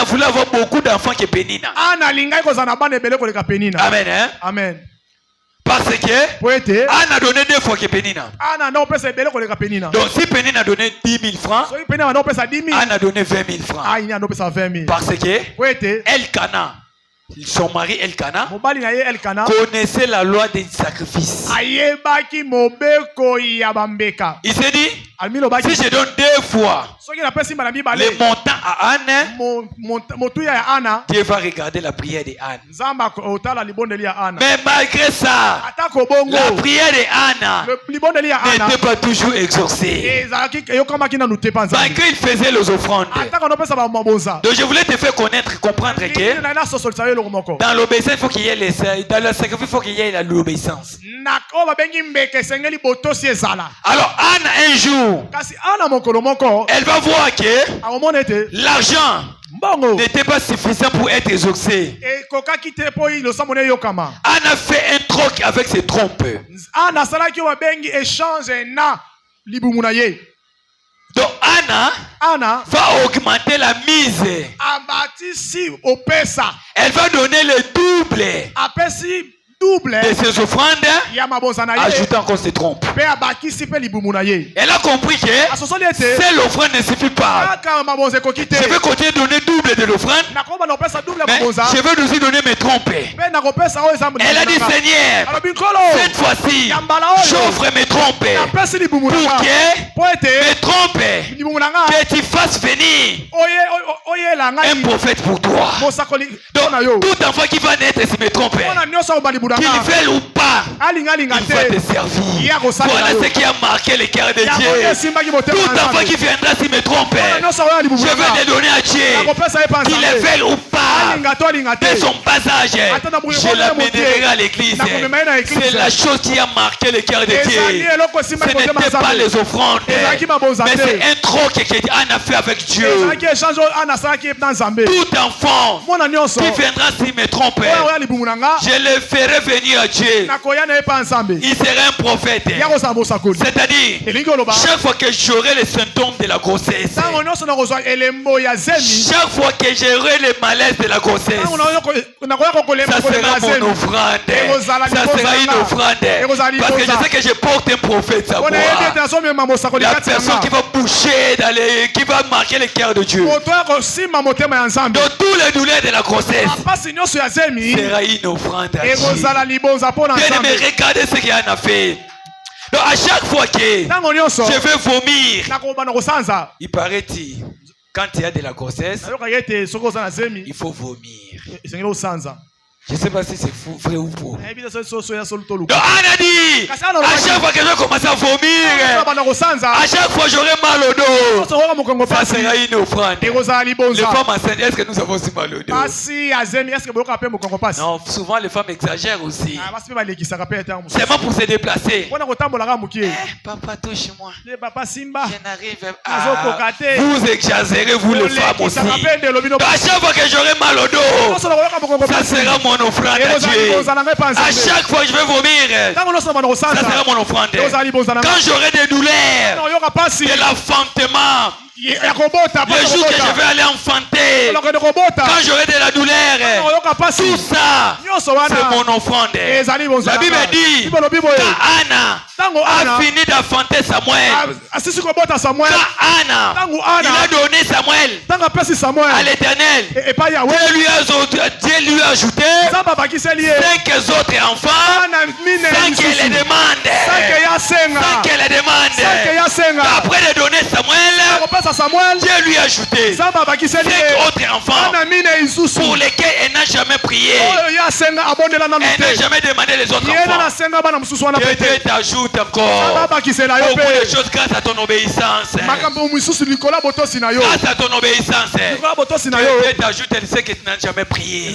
voulait avoir beaucoup d'enfants que Pénina. Amen. Hein? Amen. Parce que Anne a donné 2 fois que Pénina. Donc si Pénina a donné 10 000 francs, Anne a donné 20 000 francs. Parce que Elkana, son mari Elkana, connaissait la loi des sacrifices. Il s'est dit, si je donne 2 fois le montant à Anne, Dieu va regarder la prière de Anne. Mais malgré ça, la prière de Anne n'était pas toujours exaucée. Malgré il faisait les offrandes. Donc je voulais te faire connaître, comprendre que dans l'obéissance, il faut qu'il y ait dans le sacrifice, il faut qu'il y ait l'obéissance. Alors Anne, un jour, elle va voir que l'argent n'était pas suffisant pour être exaucé. Anne a fait un troc avec ses trompes. Donc Anna va augmenter la mise. Elle va donner le double de ses offrandes, ajoutant encore ses trompes. Elle a compris que seule l'offrande ne suffit pas. Je vais continuer de donner double de l'offrande, mais je vais aussi donner mes trompes. Elle a dit, Seigneur, cette fois-ci, j'offre mes trompes pour que mes trompes, que tu fasses venir un prophète pour toi. Donc, tout enfant qui va naître sur mes trompes, qu'il veuille ou pas, il va te servir. Voilà ce qui a marqué le cœur de Dieu. Tout enfant qui viendra sur mes trompes, je vais te donner à Dieu. Qu'il le veuille ou pas, dès son passage, je l'amènerai à l'église. C'est la chose qui a marqué le cœur de Dieu. Ce n'était pas les offrandes, mais c'est un troc que Anne a fait avec Dieu. Tout enfant qui viendra sur mes trompes, je le ferai venir à Dieu. Il sera un prophète. C'est-à-dire, chaque fois que j'aurai les symptômes de la grossesse, chaque fois que j'aurai les malaises de la grossesse, ça sera mon offrande. Ça sera une offrande. Parce que je sais que je porte un prophète à moi. La personne qui va boucher, qui va marquer le cœur de Dieu. Dans tous les douleurs de la grossesse, sera une offrande à Dieu. Bien aimé, regardez ce qu'il a fait. Donc à chaque fois que je vais vomir, il paraît-il, quand il y a de la grossesse, il faut vomir. Je ne sais pas si c'est vrai ou faux. Donc Anne a dit, à chaque fois que je vais commencer à vomir, à chaque fois j'aurai mal au dos, ça sera une offrande. Les femmes enceintes, est-ce que nous avons aussi mal au dos? Non, souvent les femmes exagèrent aussi. C'est bon pour se déplacer. Papa, touche-moi. Je n'arrive pas. Vous exagérez, vous les femmes aussi. Donc à chaque fois que j'aurai mal au dos, ça sera mon offrande à Dieu. À chaque fois que je vais vomir, ça sera mon offrande. Quand j'aurai des douleurs, de l'enfantement, le jour que je vais aller enfanter, quand j'aurai de la douleur, tout ça, c'est mon offrande. La Bible dit, quand Anna a fini d'enfanter Samuel, quand Anna, il a donné Samuel à l'Éternel, Dieu lui a ajouté 5 autres enfants, sans qu'elle les demande. Après de donner Samuel, Dieu lui a ajouté 5 autres enfants pour lesquels elle n'a jamais prié. Elle n'a jamais demandé les autres enfants. Dieu t'ajoute encore beaucoup de choses grâce à ton obéissance. Grâce à ton obéissance, Dieu t'ajoute ce que tu n'as jamais prié.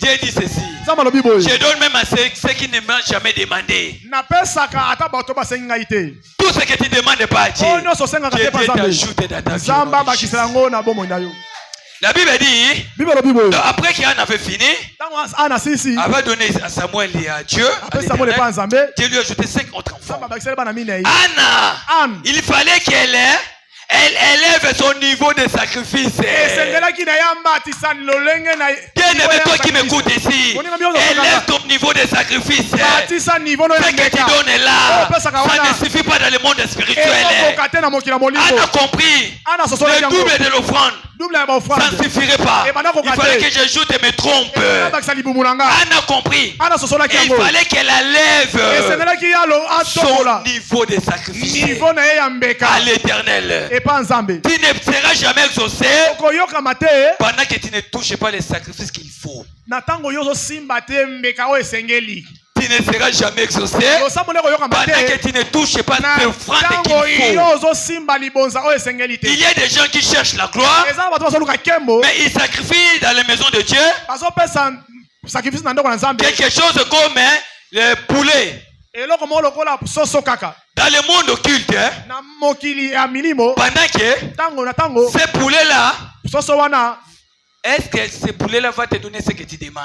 Dieu dit ceci. Je donne même à ceux qui ne m'ont jamais demandé. Tout ce que tu demandes pas Dieu, Dieu t'ajoute dans ta vie. La Bible dit, après qu'Anne avait fini, elle va donner à Samuel et à Dieu. Dieu lui a ajouté 5 autres enfants. Anna, il fallait qu'elle élève son niveau de sacrifice. Bien-aimé, toi qui m'écoutes ici, élève ton niveau de sacrifice. Ce que tu donnes là, ça ne suffit pas dans le monde spirituel. Anna a compris le double de l'offrande. Ça ne suffirait pas. Il fallait que j'ajoute mes trompes. Anna a compris. Il fallait qu'elle élève son niveau de sacrifice à l'Éternel. Tu ne seras jamais exaucé pendant que tu ne touches pas les sacrifices qu'il faut. Tu ne seras jamais exaucé pendant que tu ne touches pas l'offrande qu'il faut. Il y a des gens qui cherchent la gloire, mais ils sacrifient dans les maisons de Dieu quelque chose comme le poulet. Dans le monde occulte, pendant que ces poulets-là, est-ce que ce poulet-là va te donner ce que tu demandes?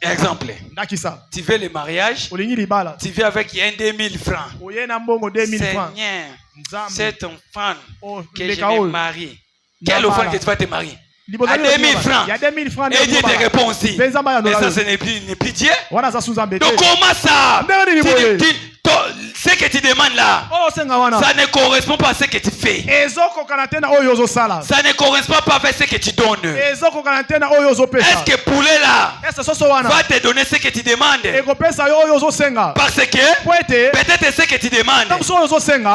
Exemple, tu veux le mariage, tu veux avec 2000 francs. Seigneur, cet enfant que je vais marier, quel enfant que tu vas te marier? À 2000 francs. Et Dieu te répond aussi. Mais ça, ce n'est plus Dieu. Donc comment ça? Ce que tu demandes là, ça ne correspond pas à ce que tu fais. Ça ne correspond pas à ce que tu donnes. Est-ce que poulet là va te donner ce que tu demandes? Parce que peut-être ce que tu demandes,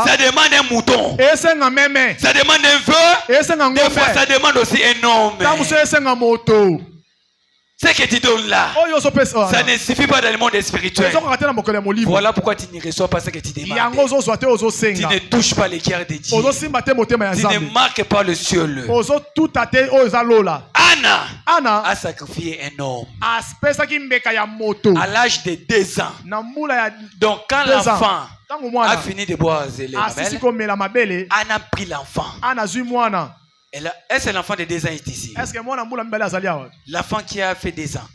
ça demande un mouton, ça demande un vœu, des fois ça demande aussi un homme. Ce que tu donnes là, ça ne suffit pas dans le monde spirituel. Voilà pourquoi tu ne reçois pas ce que tu demandes. Tu ne touches pas les cœurs de Dieu. Tu ne marques pas le ciel. Anna a sacrifié un homme à l'âge de 2 ans. Donc quand l'enfant a fini de boire la mamelle, Anna a pris l'enfant. Est-ce que l'enfant de 2 ans est ici? L'enfant qui a fait 2 ans.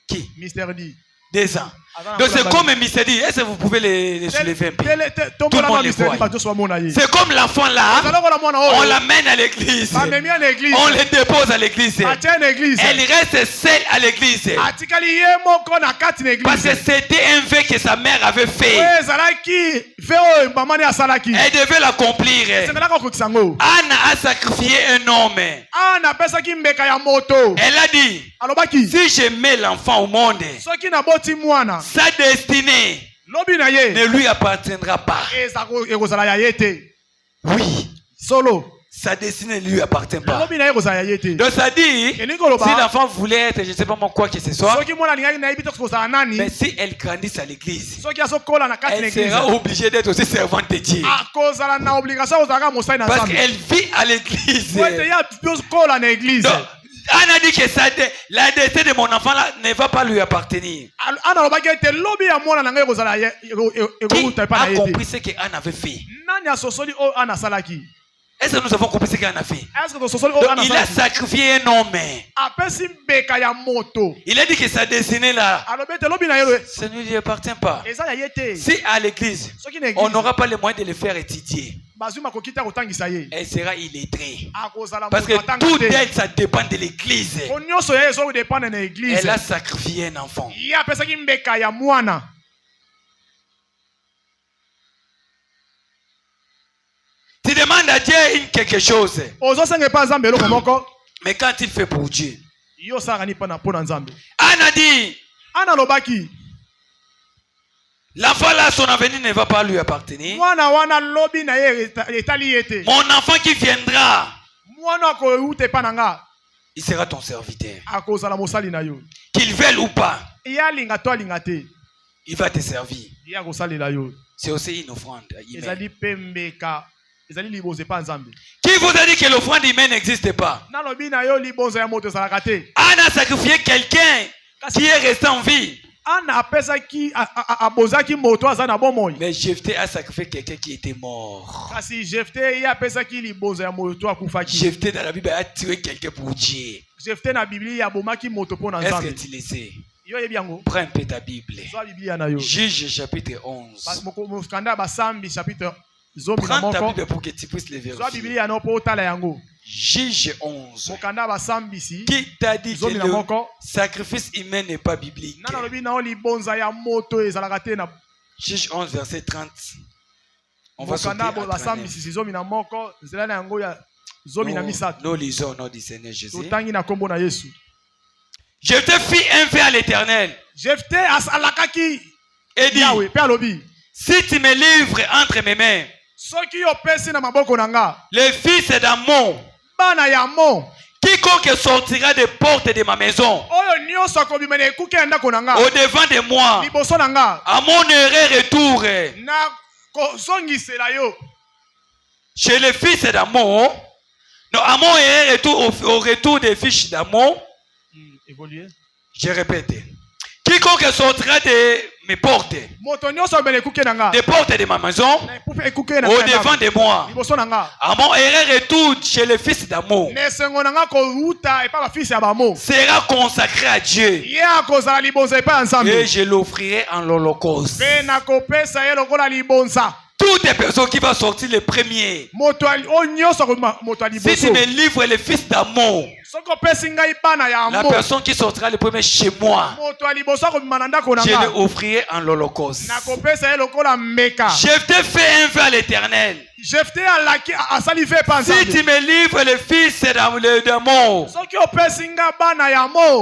Qui? 2 ans. Donc c'est comme un mystère. Est-ce que vous pouvez les soulever un peu? Tout le monde les voit. C'est comme l'enfant là. On l'amène à l'église. On le dépose à l'église. Elle reste seule à l'église. Parce que c'était un vœu que sa mère avait fait. Elle devait l'accomplir. Anna a sacrifié un homme. Elle a dit, si je mets l'enfant au monde, sa destinée ne lui appartiendra pas. Oui. Sa destinée ne lui appartient pas. Donc ça dit, si l'enfant voulait être, je ne sais pas moi quoi que ce soit, mais si elle grandit à l'église, elle sera obligée d'être aussi servante de Dieu. Parce qu'elle vit à l'église. Donc, Anna dit que la destinée de mon enfant là ne va pas lui appartenir. Qui a compris ce que Anna avait fait? Est-ce que nous avons compris ce qu'Anna a fait? Donc, il a sacrifié un homme. Il a dit que sa destinée là, ça ne lui appartient pas. Si à l'église, on n'aura pas les moyens de le faire étudier, elle sera illettrée. Parce que tout d'elle, ça dépend de l'église. Elle a sacrifié un enfant. Tu demandes à Dieu quelque chose. Mais quand il fait pour Dieu, Anna dit, l'enfant là, son avenir ne va pas lui appartenir. Mon enfant qui viendra, il sera ton serviteur. Qu'il veuille ou pas, il va te servir. C'est aussi une offrande. Qui vous a dit que l'offrande humaine n'existe pas? Anna a sacrifié quelqu'un qui est resté en vie. Mais Jephthé a sacrifié quelqu'un qui était mort. Jephthé dans la Bible a tué quelqu'un pour Dieu. Est-ce que tu le sais? Prends un peu ta Bible. Juge chapitre 11. Prends ta Bible pour que tu puisses le vérifier. Juge 11. Qui t'a dit que le sacrifice humain n'est pas biblique? Juge 11 verset 30. On va sauter à 39. Nous lisons au nom du Seigneur Jésus. Je te fis un vœu à l'Éternel. Et dit, si tu me livres entre mes mains les fils d'Ammon, quiconque sortira des portes de ma maison au devant de moi, à mon heureux retour chez les fils d'Ammon, non, à mon heureux retour, au retour des fils d'Ammon, je répète, quiconque sortira de mes portes, des portes de ma maison, au devant de moi, à mon heureux retour chez les fils d'Ammon, sera consacré à Dieu, et je l'offrirai en l'holocauste. Toutes les personnes qui vont sortir les premiers, si tu me livres les fils d'Ammon, la personne qui sortira le premier chez moi, je l'offrirai en l'holocauste. Jephthé fait un vœu à l'Éternel. Si tu me livres les fils d'Ammon,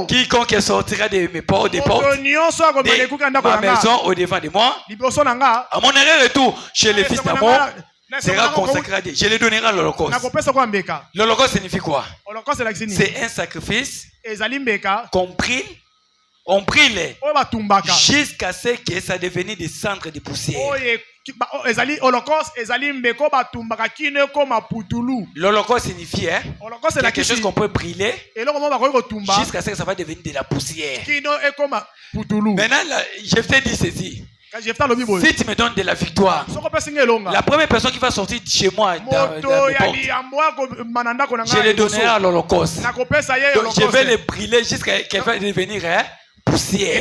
quiconque sortira de mes portes, des portes de ma maison au devant de moi, à mon heureux retour chez les fils d'Ammon, sera consacré à Dieu. Je les donnerai à l'holocauste. L'holocauste signifie quoi? C'est un sacrifice compris. On brûle jusqu'à ce que ça devienne des cendres de poussière. L'holocauste signifie quelque chose qu'on peut brûler jusqu'à ce que ça va devenir de la poussière. Maintenant, je t'ai dit ceci. Si tu me donnes de la victoire, la première personne qui va sortir de chez moi dans mes portes, je les donnerai à l'holocauste. Donc je vais les brûler jusqu'à qu'elle va devenir poussière.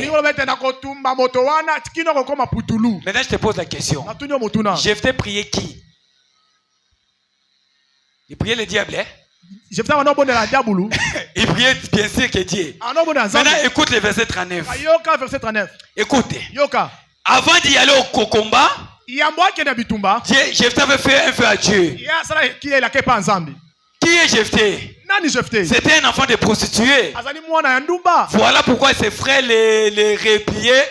Maintenant je te pose la question. Jephthé priait qui? Il priait le diable, il priait bien sûr que Dieu. Maintenant écoute le verset 39. Écoute. Avant d'y aller au combat, Jephthé avait fait un feu à Dieu. Qui est Jephthé? C'était un enfant de prostituée. Voilà pourquoi ses frères les repliaient.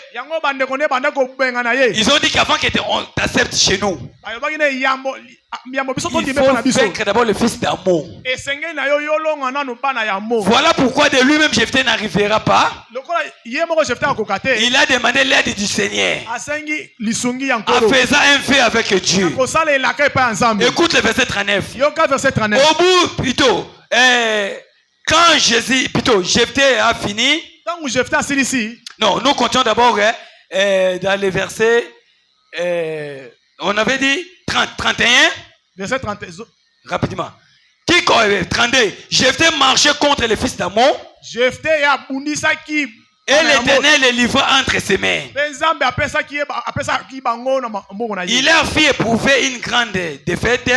Ils ont dit qu'avant qu'on t'accepte chez nous, il faut vaincre d'abord le fils d'Ammon. Voilà pourquoi de lui-même Jephthé n'arrivera pas. Il a demandé l'aide du Seigneur en faisant un vœu avec Dieu. Écoute le verset 39. Au bout, plutôt, quand Jephthé a fini. Non, nous comptons d'abord dans les versets. On avait dit 31. Verset 31. Rapidement. 32. Jephthé marchait contre les fils d'Ammon. Et l'Éternel les livra entre ses mains. Il leur fit éprouver une grande défaite.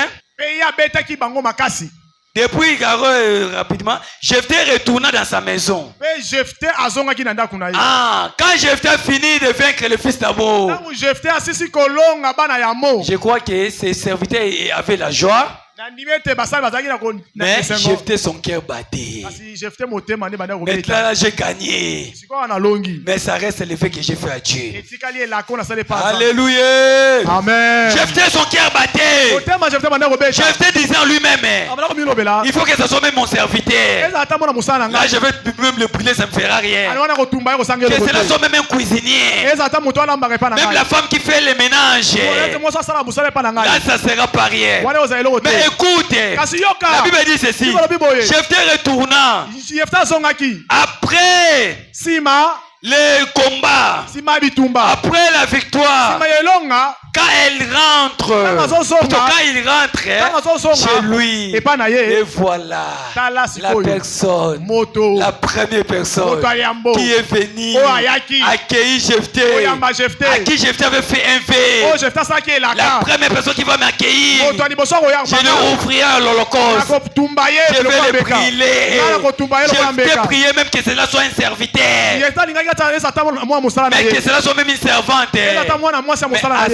Depuis rapidement, Jephthé retourna dans sa maison. Quand Jephthé a fini de vaincre le fils d'Ammon, je crois que ses serviteurs avaient la joie. Mais Jephthé, son cœur battait. Maintenant, j'ai gagné. Mais ça reste l'effet que j'ai fait à Dieu. Alléluia. Amen. Jephthé, son cœur battait. Jephthé disait en lui-même, il faut que ça soit même mon serviteur. Là, je vais même le brûler, ça ne me fera rien. Que cela soit même un cuisinier. Même la femme qui fait les ménages. Là, ça sera pas rien. Mais écoute, la Bible dit ceci. Jephthé retourna après le combat, après la victoire, quand elle rentre, quand il rentre chez lui, et voilà la personne, la première personne qui est venue accueillir Jephthé, à qui Jephthé avait fait un vœu. La première personne qui va m'accueillir, je le ouvrirai à l'Holocauste, je vais le brûler. Jephthé priait même que cela soit un serviteur, mais que cela soit même une servante. Mais à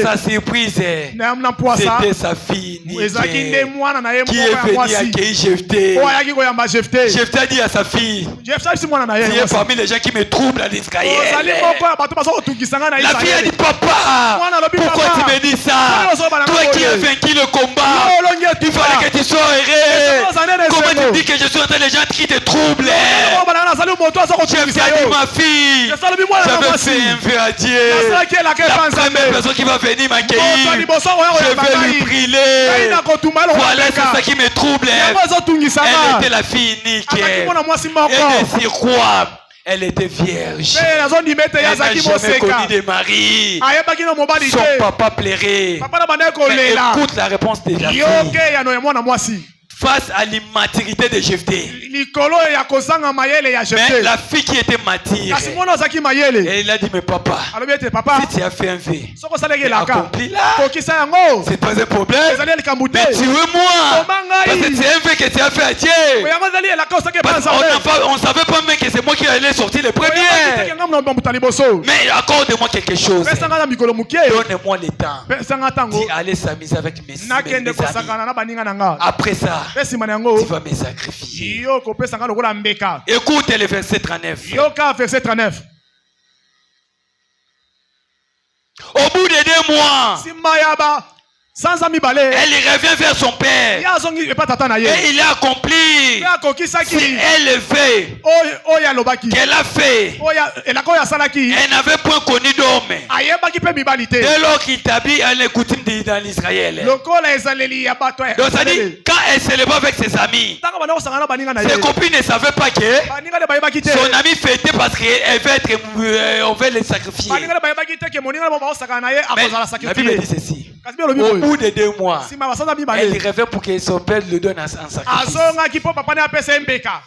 sa surprise, c'était sa fille qui est venue accueillir Jephthé. Jephthé a dit à sa fille, tu es parmi les gens qui me troublent à l'Israël. La fille a dit, papa, pourquoi tu me dis ça? Toi qui as vaincu le combat, il fallait que tu sois heureux. Comment tu dis que je suis entre les gens qui te troublent? Jephthé a dit, ma fille, j'avais fait un vœu à Dieu. La première personne qui va venir m'accueillir, je vais lui brûler. Voilà, c'est ça qui me trouble. Elle était la fille unique. Et de surcroît, elle était vierge. Elle n'a jamais connu de mari. Son papa plairait. Mais écoute la réponse de la fille face à l'immaturité de Jephthé. Mais la fille qui était mature, elle a dit, mais papa, si tu as fait un vœu, accompli là, c'est pas un problème. Mais tuez-moi, parce que c'est un vœu que tu as fait à Dieu. On ne savait pas même que c'est moi qui allais sortir le premier. Mais accorde-moi quelque chose. Donne-moi le temps d'y aller s'amuser avec mes amis. Après ça, tu vas me sacrifier. Écoute le verset 39. Au bout de 2 mois, elle revient vers son père. Et il a accompli elle fait qu'elle a fait. Elle n'avait point connu d'homme. Dès lors qu'il établit une coutume dans l'Israël. Donc ça dit, quand elle se leva avec ses amis, ses copines ne savaient pas que son ami fêtait parce qu'elle veut être, on veut les sacrifier. Mais la Bible dit ceci. Au bout de 2 mois, elle rêvait pour que son père le donne en sacrifice.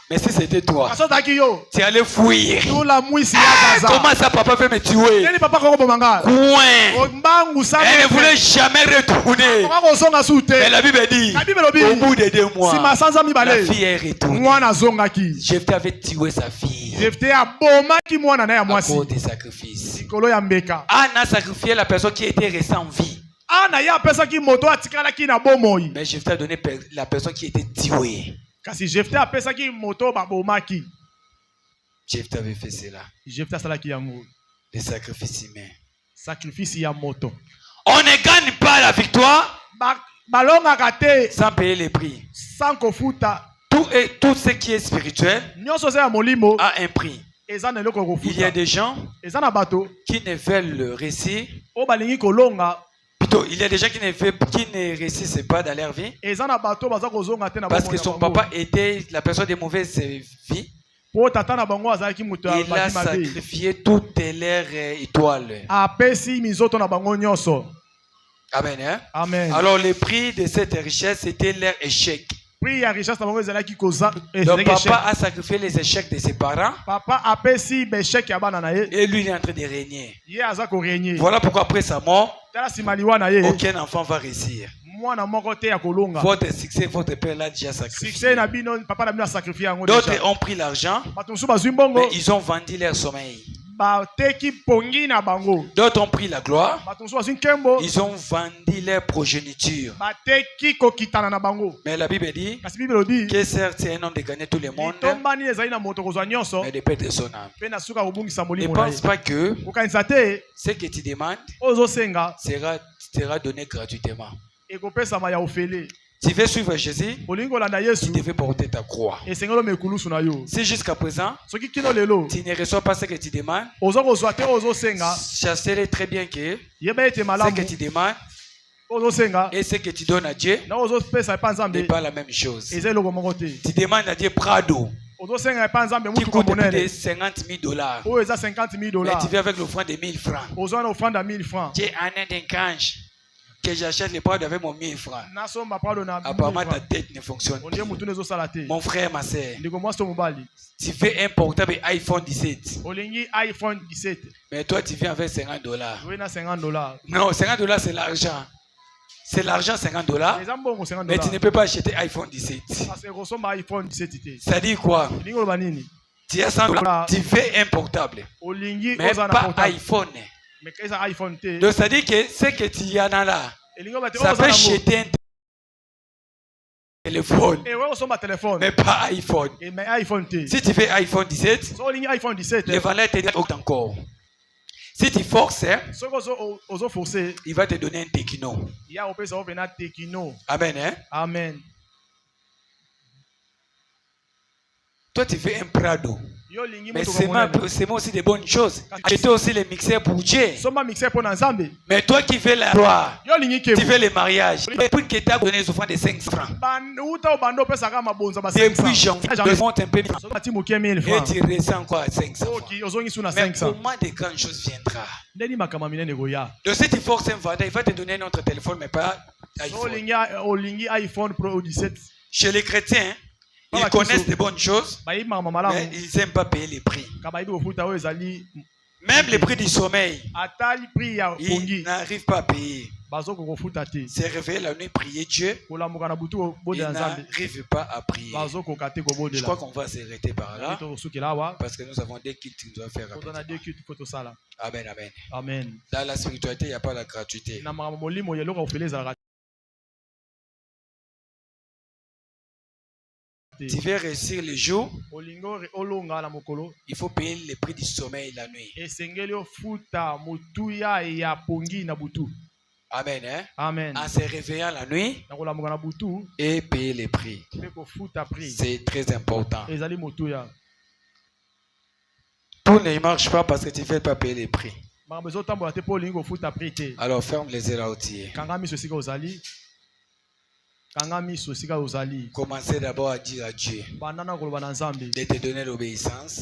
Mais si c'était toi, tu allais fuir. Comment ça, papa peut me tuer? Elle ne voulait jamais retourner. Mais la Bible dit, au bout de 2 mois, la fille est retournée. Jephthé avait tué sa fille à cause des sacrifices. Anne a sacrifié la personne qui était restée en vie. Mais Jephthé a donné la personne qui était tuée. Jephthé avait fait cela. Les sacrifices humains. On ne gagne pas la victoire sans payer les prix. Tout ce qui est spirituel a un prix. Il y a des gens qui ne veulent le récit. Plutôt, il y a des gens qui ne réussissent pas dans leur vie parce que son papa était la personne de mauvaise vie. Il a sacrifié toutes leurs étoiles. Amen. Hein? Amen. Alors le prix de cette richesse, c'était leur échec. Donc papa a sacrifié les échecs de ses parents. Et lui il est en train de régner. Voilà pourquoi après sa mort, aucun enfant va réussir. Votre succès, votre père l'a déjà sacrifié. D'autres ont pris l'argent, mais ils ont vendu leur sommeil. D'autres ont pris la gloire. Ils ont vendu leur progéniture. Mais la Bible dit que certes c'est un homme de gagner tout le monde, mais de perdre son âme. Ne pense pas que ce que tu demandes sera donné gratuitement. Tu veux suivre Jésus, tu devais porter ta croix. Si jusqu'à présent, tu ne reçois pas ce que tu demandes, sachez très bien que ce que tu demandes et ce que tu donnes à Dieu n'est pas la même chose. Tu demandes à Dieu Prado qui coûte plus de $50,000. Mais tu viens avec l'offrande de 1,000 francs. Dieu en est un cange. Que j'achète les Prado avec mon 1,000 francs. Apparemment ta tête ne fonctionne plus. Mon frère, ma soeur, tu fais un portable iPhone 17. Mais toi tu viens avec $50. Non, $50 c'est l'argent. C'est l'argent $50. Mais tu ne peux pas acheter iPhone 17. Ça dit quoi? Tu as $100, tu fais un portable. Mais pas iPhone. Donc ça dit que ce que tu as là, ça peut acheter un téléphone, mais pas iPhone. Si tu fais iPhone 17, les valeurs te disent encore. Si tu forces, il va te donner un Tekino. Amen. Hein? Amen. Toi tu fais un Prado. Mais c'est moi aussi des bonnes choses. Acheter aussi les mixeurs pour Dieu. Mais toi qui fais la gloire, tu fais les mariages. Et puis que tu as donné les offrandes de 5 francs. Depuis janvier, je monte un peu. Et tu restes encore à 500 francs. Mais comment de grandes choses viendra? Donc si tu forces un vendeur, il va te donner un autre téléphone, mais pas iPhone. Chez les chrétiens, ils connaissent de bonnes choses, mais ils n'aiment pas payer les prix. Même les prix du sommeil, ils n'arrivent pas à payer. C'est réveiller la nuit, prier Dieu, ils n'arrivent pas à prier. Je crois qu'on va s'arrêter par là, parce que nous avons des cultes qui nous doivent faire rapidement. Amen, amen. Amen. Dans la spiritualité, il n'y a pas la gratuité. Tu veux réussir le jour, il faut payer le prix du sommeil la nuit. Amen. Hein? Amen. En se réveillant la nuit et payer les prix. C'est très important. Tout ne marche pas parce que tu ne fais pas payer les prix. Alors ferme les yeux là où tu es. Commencez d'abord à dire à Dieu de te donner l'obéissance.